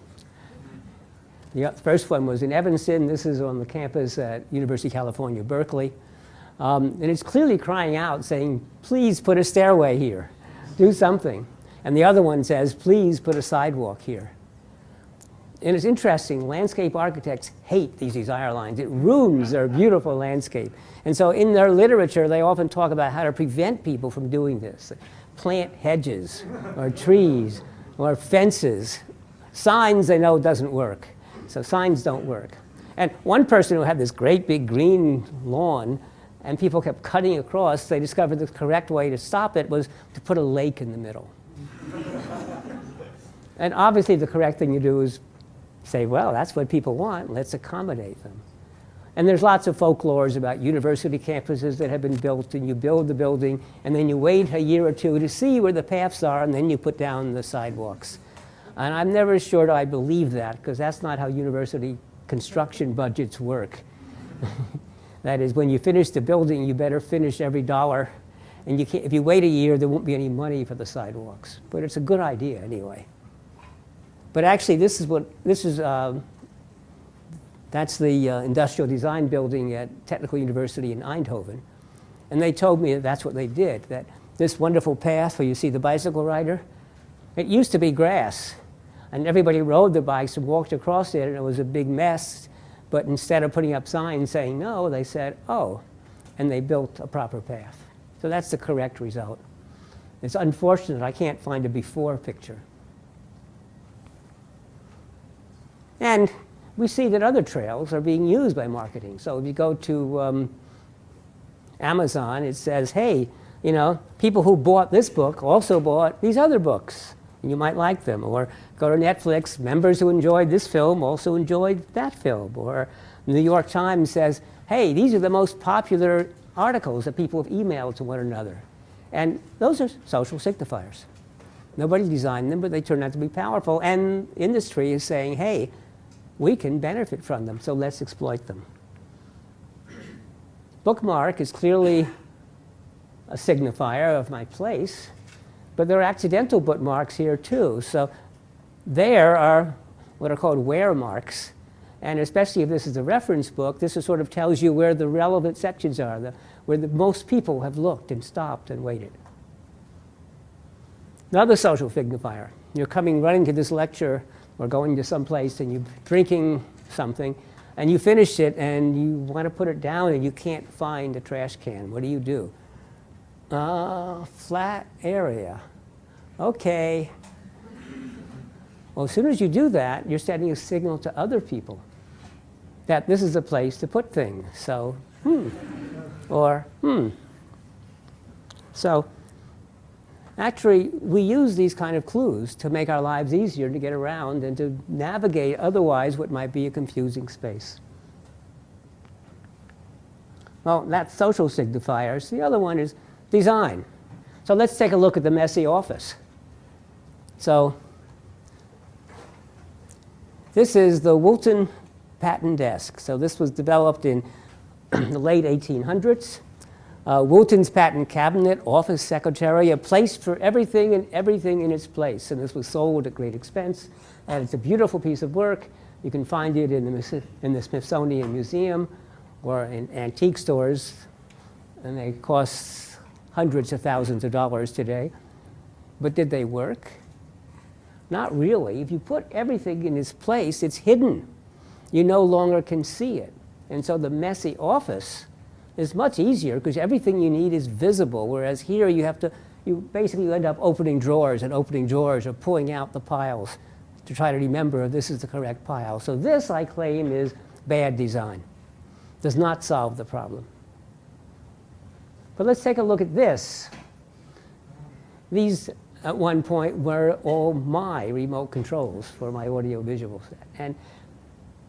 B: The first one was in Evanston. This is on the campus at University of California, Berkeley. And it's clearly crying out, saying, please put a stairway here. Do something. And the other one says, please put a sidewalk here. And it's interesting, landscape architects hate these desire lines. It ruins their beautiful landscape. And so in their literature, they often talk about how to prevent people from doing this. Plant hedges, or trees, or fences. Signs they know doesn't work. So signs don't work. And one person who had this great big green lawn, and people kept cutting across, they discovered the correct way to stop it was to put a lake in the middle. And obviously the correct thing to do is say, well, that's what people want, let's accommodate them. And there's lots of folklores about university campuses that have been built, and you build the building, and then you wait a year or two to see where the paths are, and then you put down the sidewalks. And I'm never sure I believe that, because that's not how university construction budgets work. That is, when you finish the building, you better finish every dollar. And you can't, if you wait a year, there won't be any money for the sidewalks. But it's a good idea anyway. But actually, that's the industrial design building at Technical University in Eindhoven. And they told me that's what they did, that this wonderful path where you see the bicycle rider, it used to be grass. And everybody rode their bikes and walked across it, and it was a big mess. But instead of putting up signs saying no, they said, oh, and they built a proper path. So that's the correct result. It's unfortunate I can't find a before picture. And we see that other trails are being used by marketing. So if you go to Amazon, it says, hey, you know, people who bought this book also bought these other books. And you might like them. Or go to Netflix, members who enjoyed this film also enjoyed that film. Or the New York Times says, hey, these are the most popular articles that people have emailed to one another. And those are social signifiers. Nobody designed them, but they turn out to be powerful. And industry is saying, hey, we can benefit from them, so let's exploit them. Bookmark is clearly a signifier of my place, but there are accidental bookmarks here too. So there are what are called where marks. And especially if this is a reference book, this is sort of tells you where the relevant sections are, where the most people have looked and stopped and waited. Another social signifier. You're coming running to this lecture or going to some place and you're drinking something and you finish it and you want to put it down and you can't find a trash can. What do? Flat area. Okay. Well, as soon as you do that, you're sending a signal to other people that this is a place to put things. So, or, So, actually, we use these kind of clues to make our lives easier to get around and to navigate otherwise what might be a confusing space. Well, that's social signifiers. The other one is design. So let's take a look at the messy office. So this is the Wilton patent desk. So this was developed in the late 1800s. Wilton's patent cabinet, office, secretary, a place for everything and everything in its place. And this was sold at great expense. And it's a beautiful piece of work. You can find it in the Smithsonian Museum or in antique stores. And they cost hundreds of thousands of dollars today. But did they work? Not really. If you put everything in its place, it's hidden. You no longer can see it. And so the messy office is much easier because everything you need is visible, whereas here you basically end up opening drawers or pulling out the piles to try to remember this is the correct pile. So this, I claim, is bad design. Does not solve the problem. But let's take a look at this. These, at one point, were all my remote controls for my audio-visual set. And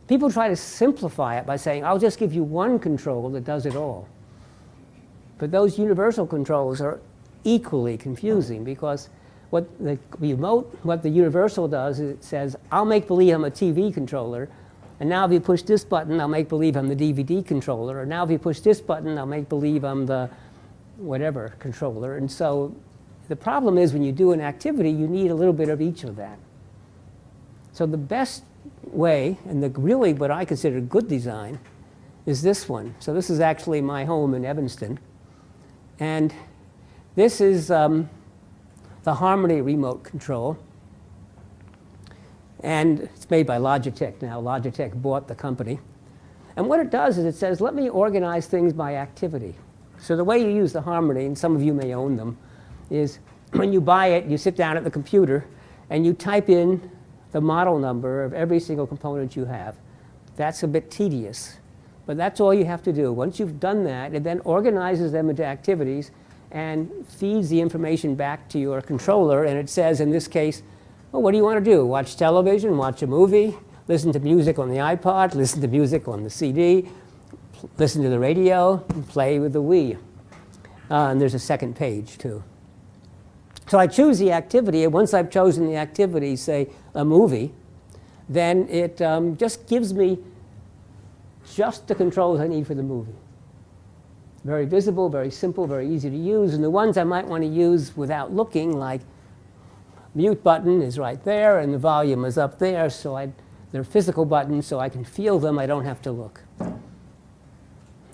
B: people try to simplify it by saying, I'll just give you one control that does it all. But those universal controls are equally confusing because what the universal does is it says, I'll make believe I'm a TV controller, and now if you push this button, I'll make believe I'm the DVD controller, or now if you push this button, I'll make believe I'm the whatever controller. And so the problem is when you do an activity, you need a little bit of each of that. So the best way, and really what I consider good design, is this one. So this is actually my home in Evanston. And this is the Harmony remote control. And it's made by Logitech now. Logitech bought the company. And what it does is it says, let me organize things by activity. So the way you use the Harmony, and some of you may own them, is when you buy it, you sit down at the computer, and you type in the model number of every single component you have. That's a bit tedious, but that's all you have to do. Once you've done that, it then organizes them into activities and feeds the information back to your controller, and it says, in this case, well, what do you want to do? Watch television, watch a movie, listen to music on the iPod, listen to music on the CD, listen to the radio, and play with the Wii. And there's a second page, too. So I choose the activity, and once I've chosen the activity, say a movie, then it just gives me just the controls I need for the movie. Very visible, very simple, very easy to use. And the ones I might want to use without looking, like mute button is right there, and the volume is up there, so they're physical buttons, so I can feel them, I don't have to look.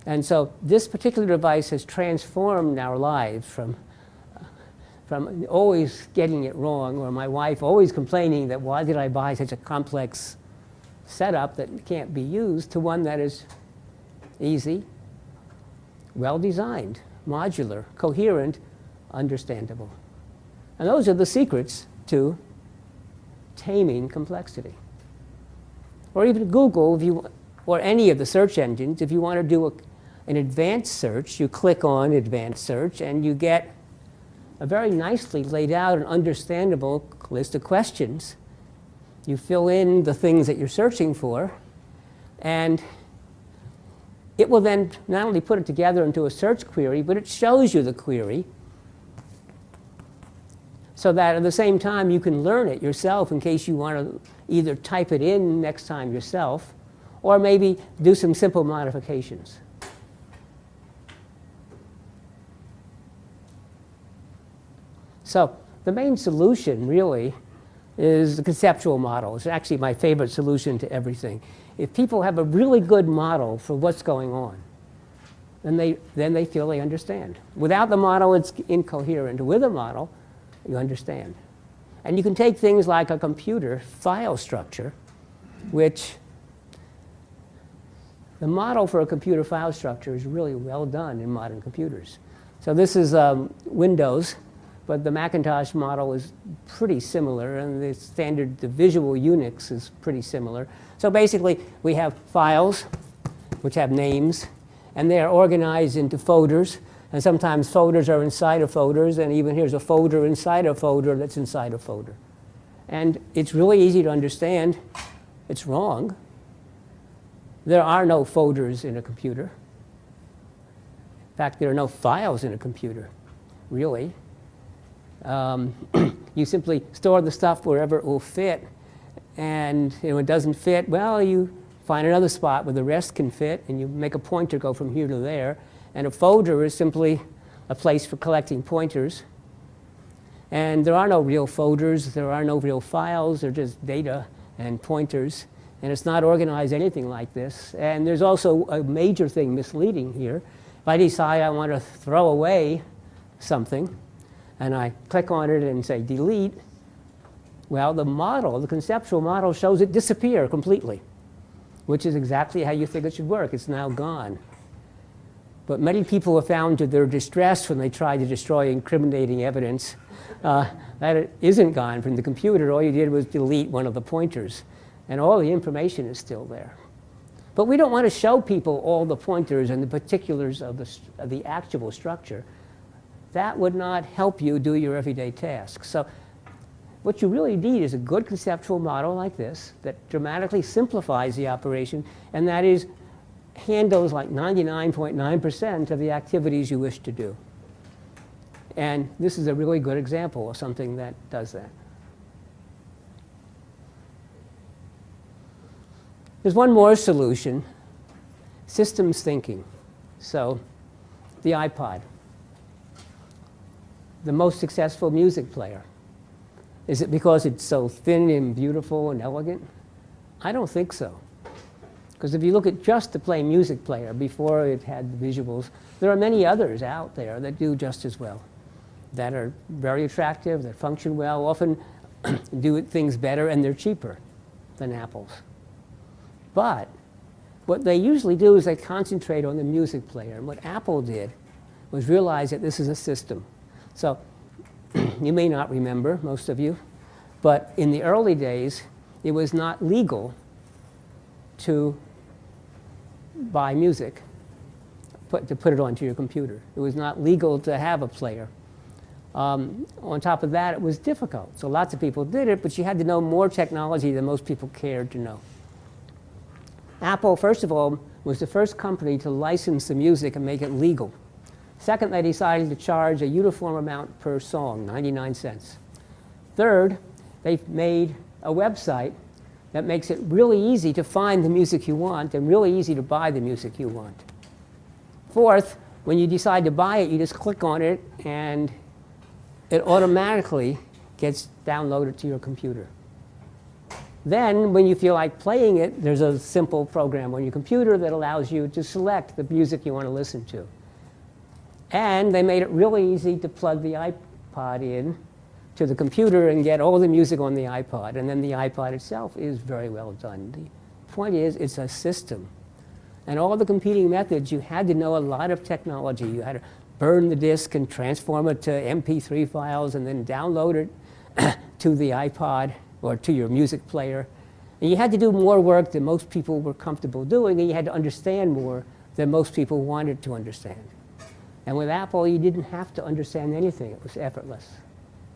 B: And so this particular device has transformed our lives from always getting it wrong, or my wife always complaining that why did I buy such a complex setup that can't be used, to one that is easy, well-designed, modular, coherent, understandable. And those are the secrets to taming complexity. Or even Google, or any of the search engines, if you want to do an advanced search, you click on advanced search, and you get a very nicely laid out and understandable list of questions. You fill in the things that you're searching for, and it will then not only put it together into a search query, but it shows you the query so that at the same time you can learn it yourself in case you want to either type it in next time yourself or maybe do some simple modifications. So the main solution, really, is the conceptual model. It's actually my favorite solution to everything. If people have a really good model for what's going on, then they feel they understand. Without the model, it's incoherent. With a model, you understand. And you can take things like a computer file structure, which the model for a computer file structure is really well done in modern computers. So this is Windows. But the Macintosh model is pretty similar, and the visual Unix is pretty similar. So basically, we have files, which have names, and they are organized into folders. And sometimes folders are inside of folders, and even here's a folder inside a folder that's inside a folder. And it's really easy to understand. It's wrong. There are no folders in a computer. In fact, there are no files in a computer, really. You simply store the stuff wherever it will fit, and when it doesn't fit, well, you find another spot where the rest can fit, and you make a pointer go from here to there. And a folder is simply a place for collecting pointers. And there are no real folders, there are no real files, they're just data and pointers. And it's not organized anything like this. And there's also a major thing misleading here. If I decide I want to throw away something, and I click on it and say delete, well, the model, the conceptual model, shows it disappear completely, which is exactly how you think it should work. It's now gone. But many people have found to their distress when they try to destroy incriminating evidence that it isn't gone from the computer. All you did was delete one of the pointers, and all the information is still there. But we don't want to show people all the pointers and the particulars of the actual structure. That would not help you do your everyday tasks. So what you really need is a good conceptual model like this that dramatically simplifies the operation, and that is handles like 99.9% of the activities you wish to do. And this is a really good example of something that does that. There's one more solution, systems thinking. So the iPod, the most successful music player. Is it because it's so thin and beautiful and elegant? I don't think so. Because if you look at just the Play Music player before it had the visuals, there are many others out there that do just as well, that are very attractive, that function well, often do things better, and they're cheaper than Apple's. But what they usually do is they concentrate on the music player. And what Apple did was realize that this is a system. So you may not remember, most of you, but in the early days, it was not legal to buy music, to put it onto your computer. It was not legal to have a player. On top of that, it was difficult. So lots of people did it, but you had to know more technology than most people cared to know. Apple, first of all, was the first company to license the music and make it legal. Second, they decided to charge a uniform amount per song, 99 cents. Third, they made a website that makes it really easy to find the music you want and really easy to buy the music you want. Fourth, when you decide to buy it, you just click on it and it automatically gets downloaded to your computer. Then, when you feel like playing it, there's a simple program on your computer that allows you to select the music you want to listen to. And they made it really easy to plug the iPod in to the computer and get all the music on the iPod. And then the iPod itself is very well done. The point is, it's a system. And all the competing methods, you had to know a lot of technology. You had to burn the disk and transform it to MP3 files and then download it to the iPod or to your music player. And you had to do more work than most people were comfortable doing, and you had to understand more than most people wanted to understand. And with Apple, you didn't have to understand anything. It was effortless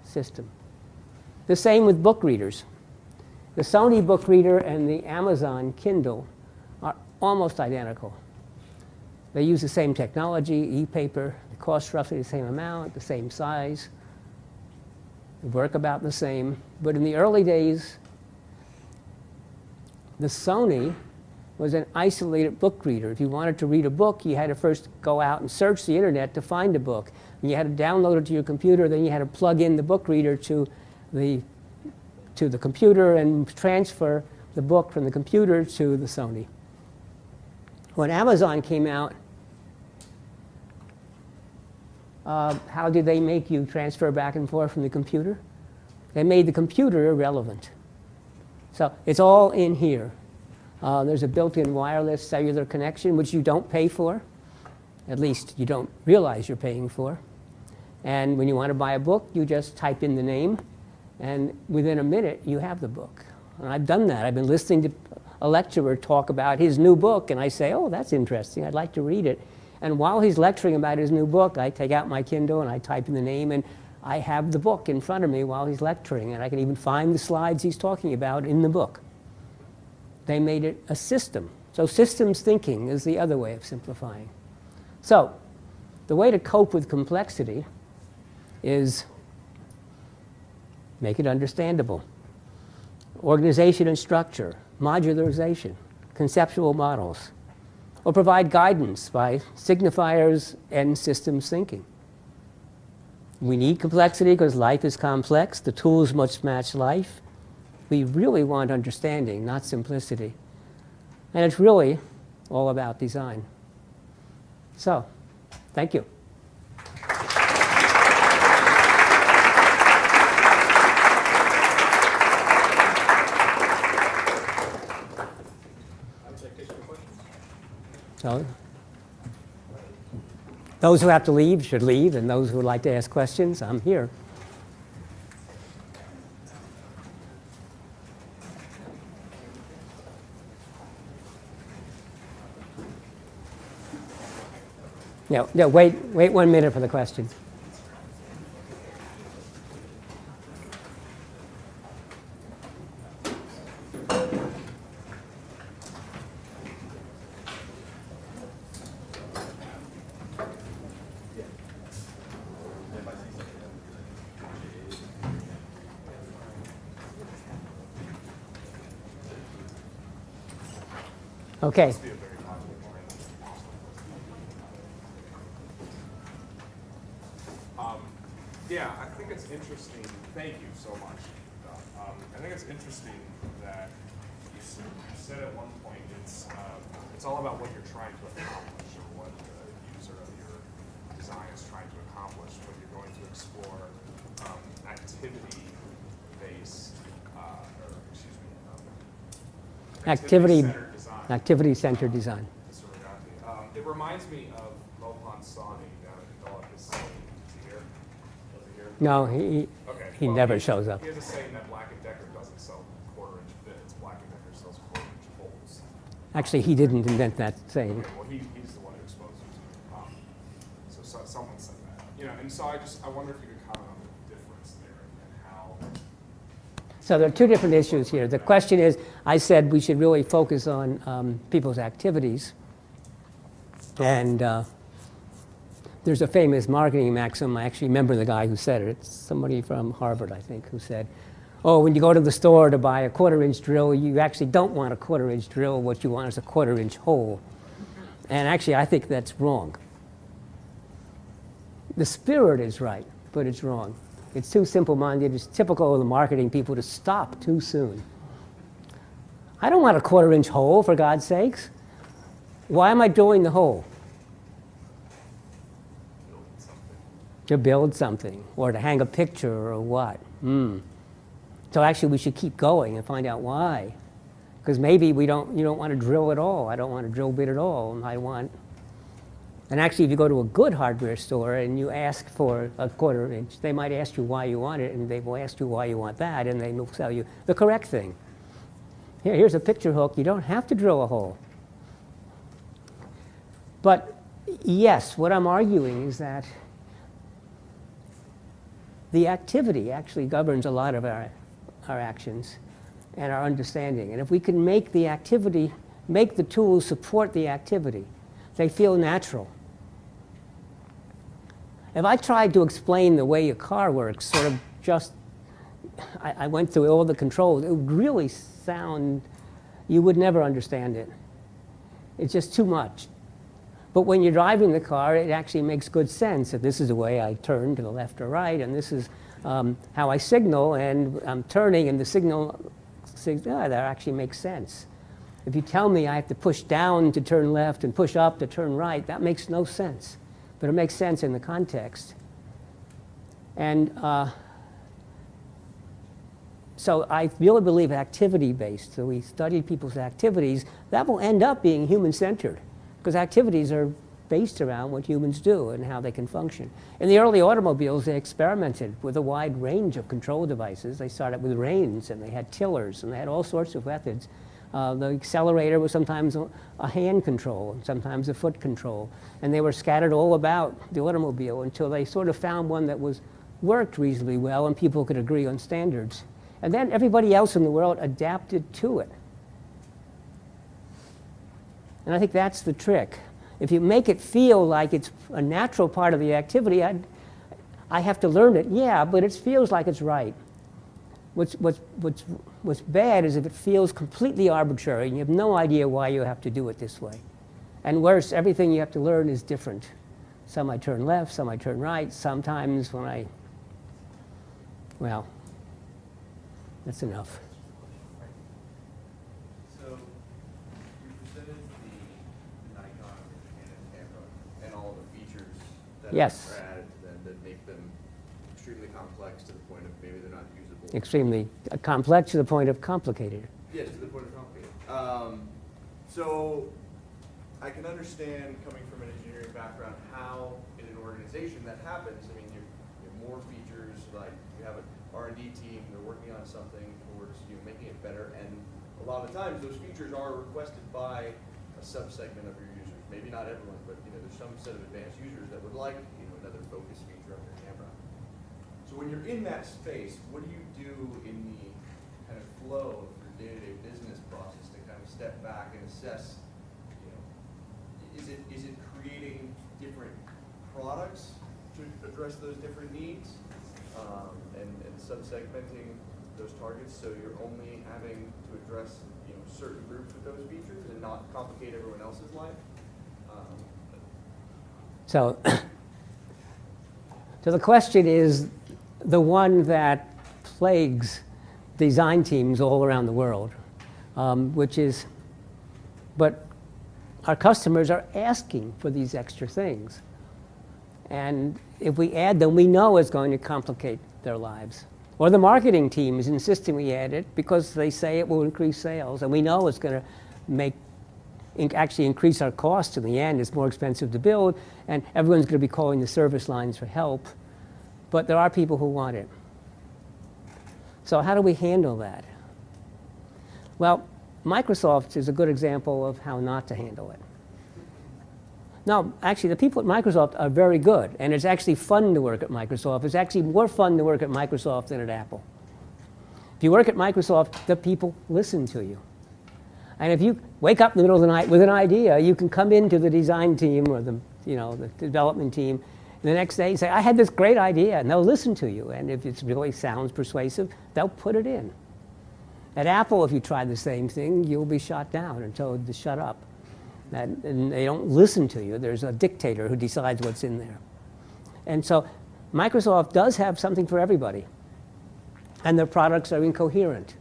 B: system. The same with book readers. The Sony book reader and the Amazon Kindle are almost identical. They use the same technology, e-paper. It costs roughly the same amount, the same size. They work about the same. But in the early days, the Sony was an isolated book reader. If you wanted to read a book, you had to first go out and search the internet to find a book. And you had to download it to your computer, then you had to plug in the book reader to the computer and transfer the book from the computer to the Sony. When Amazon came out, how did they make you transfer back and forth from the computer? They made the computer irrelevant. So it's all in here. There's a built-in wireless cellular connection, which you don't pay for. At least you don't realize you're paying for. And when you want to buy a book, you just type in the name, and within a minute, you have the book. And I've done that. I've been listening to a lecturer talk about his new book, and I say, oh, that's interesting. I'd like to read it. And while he's lecturing about his new book, I take out my Kindle and I type in the name, and I have the book in front of me while he's lecturing, and I can even find the slides he's talking about in the book. They made it a system. So systems thinking is the other way of simplifying. So the way to cope with complexity is make it understandable. Organization and structure, modularization, conceptual models, or provide guidance by signifiers and systems thinking. We need complexity because life is complex. The tools must match life. We really want understanding, not simplicity. And it's really all about design. So, thank you. So, those who have to leave should leave, and those who would like to ask questions, I'm here. No, wait 1 minute for the questions. Okay.
D: Yeah, I think it's interesting. Thank you so much. I think it's interesting that you said at one point it's all about what you're trying to accomplish or what the user of your design is trying to accomplish. When you're going to explore activity-based, activity-centered design.
B: Activity-centered design.
D: It reminds me of Mohan Sony down at Delft. Is he here? Is he here?
B: No,
D: Okay.
B: he never shows up.
D: He has a saying that Black & Decker doesn't sell quarter-inch bits. Black & Decker sells quarter-inch holes.
B: Actually, he didn't invent that saying.
D: Okay, well, he's the one who exposed it to me. So someone said that. You know, and so I wonder if you could comment on the difference there and how.
B: So there are two different issues here. The question is, I said we should really focus on people's activities. And there's a famous marketing maxim. I actually remember the guy who said it. It's somebody from Harvard, I think, who said, oh, when you go to the store to buy a quarter-inch drill, you actually don't want a quarter-inch drill. What you want is a quarter-inch hole. And actually, I think that's wrong. The spirit is right, but it's wrong. It's too simple-minded. It's typical of the marketing people to stop too soon. I don't want a quarter-inch hole, for God's sakes. Why am I drilling the hole? To build something, or to hang a picture, or what? So actually, we should keep going and find out why. Because maybe you don't want to drill at all. I don't want a drill bit at all. And actually, if you go to a good hardware store and you ask for a quarter-inch, they might ask you why you want it, and they will ask you why you want that, and they will sell you the correct thing. Here's a picture hook. You don't have to drill a hole. But yes, what I'm arguing is that the activity actually governs a lot of our actions and our understanding. And if we can make the activity, make the tools support the activity, they feel natural. If I tried to explain the way a car works, sort of just, I went through all the controls, it would really sound, you would never understand it. It's just too much. But when you're driving the car, it actually makes good sense. If this is the way I turn to the left or right, and this is how I signal, and I'm turning, and the signal, that actually makes sense. If you tell me I have to push down to turn left and push up to turn right, that makes no sense. But it makes sense in the context. And so I really believe activity-based. So we study people's activities. That will end up being human-centered, because activities are based around what humans do and how they can function. In the early automobiles, they experimented with a wide range of control devices. They started with reins, and they had tillers, and they had all sorts of methods. The accelerator was sometimes a hand control, and sometimes a foot control. And they were scattered all about the automobile until they sort of found one that worked reasonably well, and people could agree on standards. And then everybody else in the world adapted to it. And I think that's the trick. If you make it feel like it's a natural part of the activity, I have to learn it. Yeah, but it feels like it's right. What's bad is if it feels completely arbitrary and you have no idea why you have to do it this way. And worse, everything you have to learn is different. Some I turn left, some I turn right. Sometimes when well, that's enough.
E: So you presented the Nikon and camera and all the features that
B: Yes.
E: are added to them that make them extremely complex to the point of maybe they're not usable.
B: Extremely complex to the point of complicated.
E: Yes, to the point of complicated. So I can understand, coming from an engineering background, how in an organization that happens. I mean, you have more features, like you have an R&D team, they're working on something towards making it better, and a lot of the times those features are requested by a subsegment of your users. Maybe not everyone, but there's some set of advanced users that would like another focus feature on their camera. So when you're in that space, what do you do in the kind of flow of your day-to-day business process to kind of step back and assess, is it creating different products to address those different needs, and subsegmenting those targets so you're only having to address certain groups with those features and not complicate everyone else's life?
B: So the question is the one that plagues design teams all around the world. But our customers are asking for these extra things. And if we add them, we know it's going to complicate their lives. Or the marketing team is insisting we add it because they say it will increase sales, and we know it's going to actually increase our costs in the end. It's more expensive to build, and everyone's going to be calling the service lines for help. But there are people who want it. So how do we handle that? Well, Microsoft is a good example of how not to handle it. No, actually, the people at Microsoft are very good, and it's actually fun to work at Microsoft. It's actually more fun to work at Microsoft than at Apple. If you work at Microsoft, the people listen to you. And if you wake up in the middle of the night with an idea, you can come into the design team or the development team the next day and say, I had this great idea, and they'll listen to you. And if it really sounds persuasive, they'll put it in. At Apple, if you try the same thing, you'll be shot down and told to shut up. And they don't listen to you. There's a dictator who decides what's in there. And so Microsoft does have something for everybody. And their products are incoherent.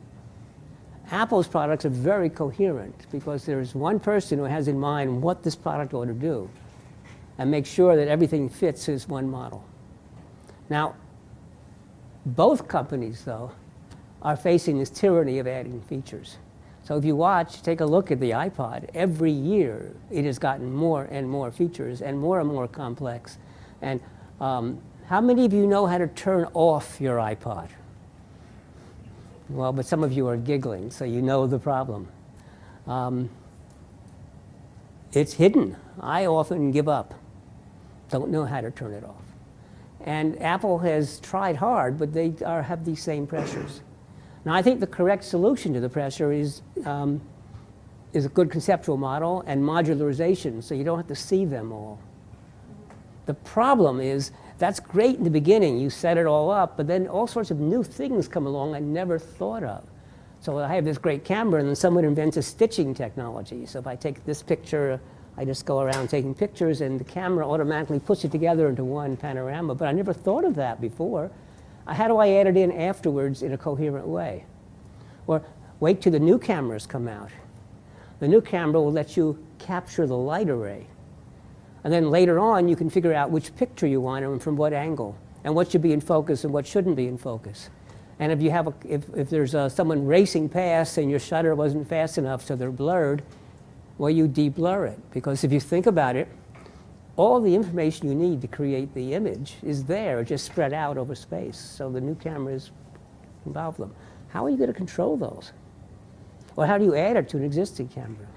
B: Apple's products are very coherent because there's one person who has in mind what this product ought to do and make sure that everything fits his one model. Now, both companies, though, are facing this tyranny of adding features. So if you take a look at the iPod, every year it has gotten more and more features and more complex. And how many of you know how to turn off your iPod? Well, but some of you are giggling, so you know the problem. It's hidden. I often give up. Don't know how to turn it off. And Apple has tried hard, but they have these same pressures. Now, I think the correct solution to the pressure is a good conceptual model and modularization, so you don't have to see them all. The problem is that's great in the beginning. You set it all up, but then all sorts of new things come along I never thought of. So I have this great camera, and then someone invents a stitching technology. So if I take this picture, I just go around taking pictures, and the camera automatically puts it together into one panorama. But I never thought of that before. How do I add it in afterwards in a coherent way? Or wait till the new cameras come out. The new camera will let you capture the light array. And then later on, you can figure out which picture you want and from what angle, and what should be in focus and what shouldn't be in focus. And if you have if there's someone racing past and your shutter wasn't fast enough so they're blurred, well, you de-blur it. Because if you think about it, all the information you need to create the image is there, just spread out over space. So the new cameras involve them. How are you going to control those? Or how do you add it to an existing camera?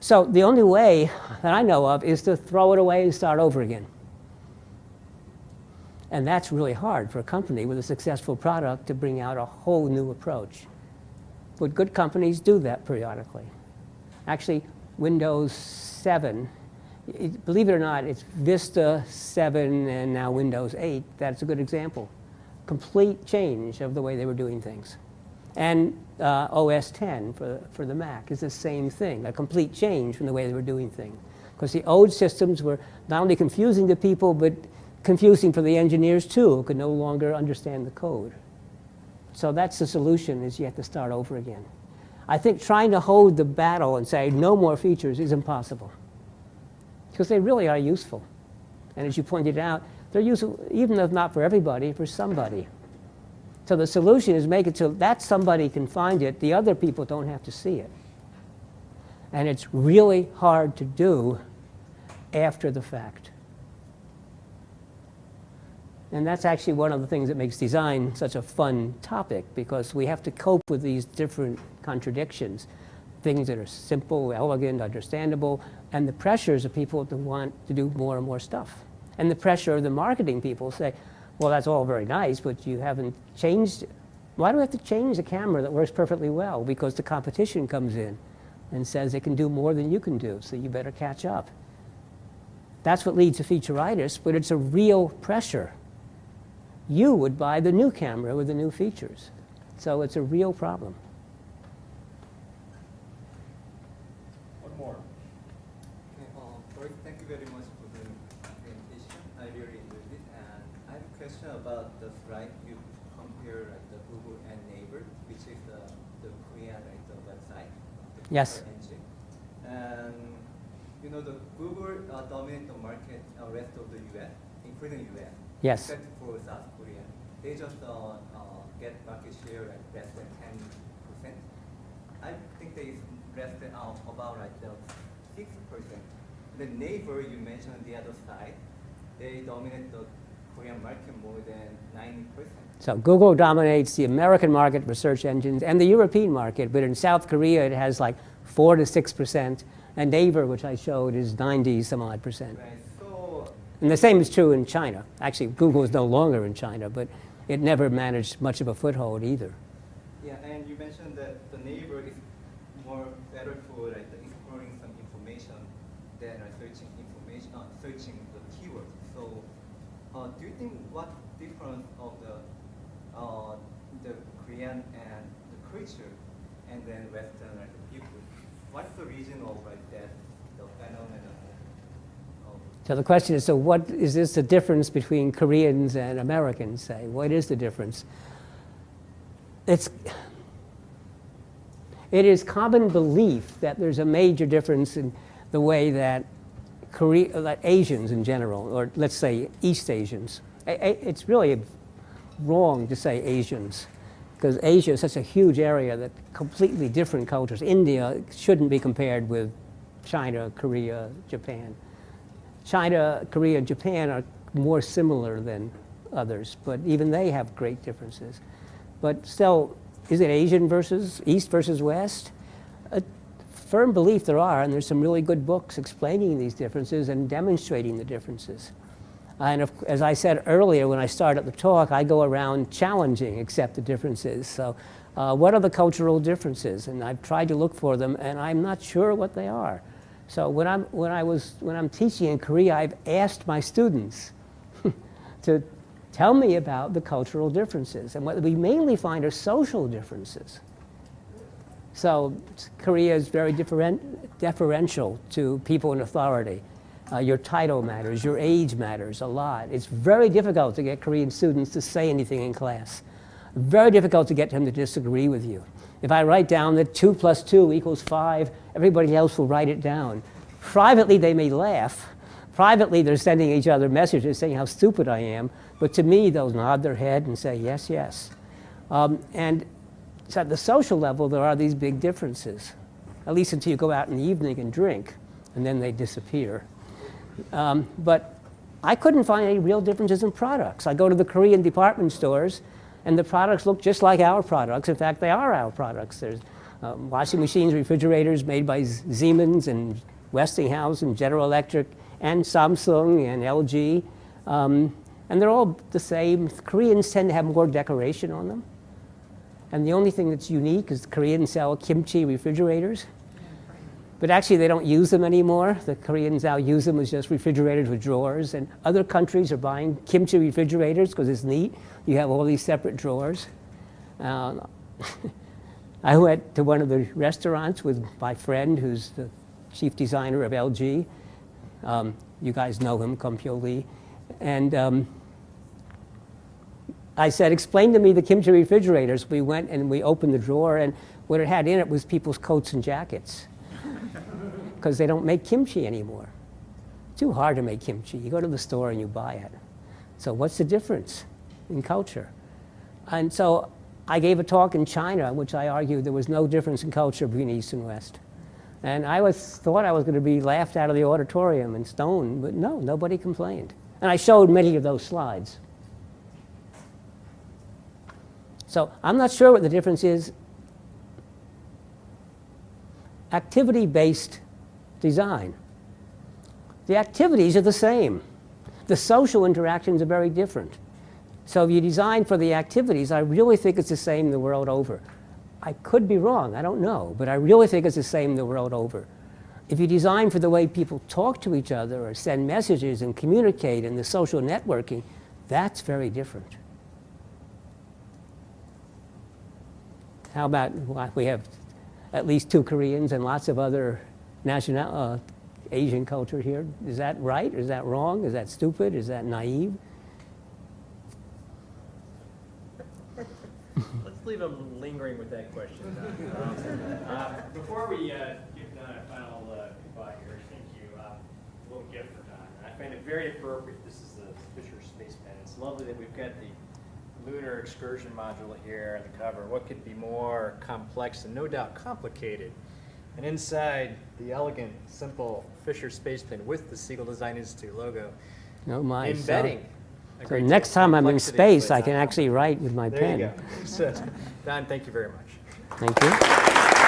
B: So the only way that I know of is to throw it away and start over again. And that's really hard for a company with a successful product to bring out a whole new approach. But good companies do that periodically. Actually, Windows 7, believe it or not, it's Vista 7 and now Windows 8. That's a good example. Complete change of the way they were doing things. And OS 10 for the Mac is the same thing, a complete change from the way they were doing things. Because the old systems were not only confusing to people, but confusing for the engineers too, who could no longer understand the code. So that's the solution, is you have to start over again. I think trying to hold the battle and say no more features is impossible. Because they really are useful. And as you pointed out, they're useful, even if not for everybody, for somebody. So the solution is make it so that somebody can find it, the other people don't have to see it. And it's really hard to do after the fact. And that's actually one of the things that makes design such a fun topic, because we have to cope with these different contradictions. Things that are simple, elegant, understandable, and the pressures of people to want to do more and more stuff. And the pressure of the marketing people say, well, that's all very nice, but you haven't changed it. Why do we have to change a camera that works perfectly well? Because the competition comes in and says it can do more than you can do, so you better catch up. That's what leads to featureitis, but it's a real pressure. You would buy the new camera with the new features. So it's a real problem.
C: One more.
F: Okay, first, thank you very much for the presentation. I really enjoyed it. And I have a question about the slide you compare like the Google and Naver, which is the the Korean website. The
B: Yes.
F: Google engine. And you know the Google dominate the market rest of the U.S., including U.S.
B: Yes.
F: Except for South Korea, they just get market share like less than 10%. I think they less than about like 6%. The neighbor you mentioned on the other side, they dominate the Korean market more than 90%.
B: So Google dominates the American market for search engines and the European market, but in South Korea it has like 4 to 6%, and Naver, which I showed, is 90 some odd percent.
F: Right. So
B: And the same is true in China. Actually, Google is no longer in China, but it never managed much of a foothold either.
F: yeah, and you mentioned that the neighbor is more better for like exploring some information than searching information, searching the keywords. So, do you think what difference of the Korean and the culture, and then Western like the people? What's the reason of like that the phenomenon?
B: So the question is, so what is this the difference between Koreans and Americans, say? What is the difference? It is common belief that there's a major difference in the way that that Asians in general, or let's say East Asians, it's really wrong to say Asians, because Asia is such a huge area that completely different cultures. India shouldn't be compared with China, Korea, Japan. China, Korea, and Japan are more similar than others, but even they have great differences. But still, is it Asian versus East versus West? A firm belief there are, and there's some really good books explaining these differences and demonstrating the differences. And as I said earlier when I started the talk, I go around challenging accept the differences. So what are the cultural differences? And I've tried to look for them, and I'm not sure what they are. So when I'm teaching in Korea, I've asked my students to tell me about the cultural differences. And what we mainly find are social differences. So Korea is very deferential to people in authority. Your title matters, your age matters a lot. It's very difficult to get Korean students to say anything in class. Very difficult to get them to disagree with you. If I write down that 2 + 2 = 5, everybody else will write it down. Privately, they may laugh. Privately, they're sending each other messages saying how stupid I am. But to me, they'll nod their head and say, yes, yes. And so at the social level, there are these big differences, at least until you go out in the evening and drink, and then they disappear. But I couldn't find any real differences in products. I go to the Korean department stores, and the products look just like our products. In fact, they are our products. There's washing machines, refrigerators made by Siemens and Westinghouse and General Electric and Samsung and LG. And they're all the same. Koreans tend to have more decoration on them. And the only thing that's unique is the Koreans sell kimchi refrigerators. But actually, they don't use them anymore. The Koreans now use them as just refrigerators with drawers. And other countries are buying kimchi refrigerators because it's neat. You have all these separate drawers. I went to one of the restaurants with my friend, who's the chief designer of LG. You guys know him, Kumpyo Lee. And I said, explain to me the kimchi refrigerators. We went and we opened the drawer, and what it had in it was people's coats and jackets, because they don't make kimchi anymore. It's too hard to make kimchi. You go to the store and you buy it. So what's the difference in culture? And so I gave a talk in China in which I argued there was no difference in culture between East and West. And I thought I was going to be laughed out of the auditorium and stoned, but no, nobody complained. And I showed many of those slides. So I'm not sure what the difference is. Activity-based design. The activities are the same. The social interactions are very different. So if you design for the activities, I really think it's the same the world over. I could be wrong, I don't know, but I really think it's the same the world over. If you design for the way people talk to each other or send messages and communicate and the social networking, that's very different. How about, we have at least 2 Koreans and lots of other Asian culture here. Is that right? Is that wrong? Is that stupid? Is that naive?
G: Let's
A: let's leave them lingering with that question. Before we give Don a final goodbye here, thank you. A little gift for Don. I find it very appropriate. This is the Fisher Space Pen. It's lovely that we've got the lunar excursion module here on the cover. What could be more complex and no doubt complicated? And inside, the elegant, simple Fisher Space Pen with the Segal Design Institute logo.
B: Oh my!
A: Embedding.
B: So next time I'm in space, I can
A: Complexity.â.
B: actually write with my
A: There
B: pen.
A: you go. So, Don, thank you very much.
B: Thank you.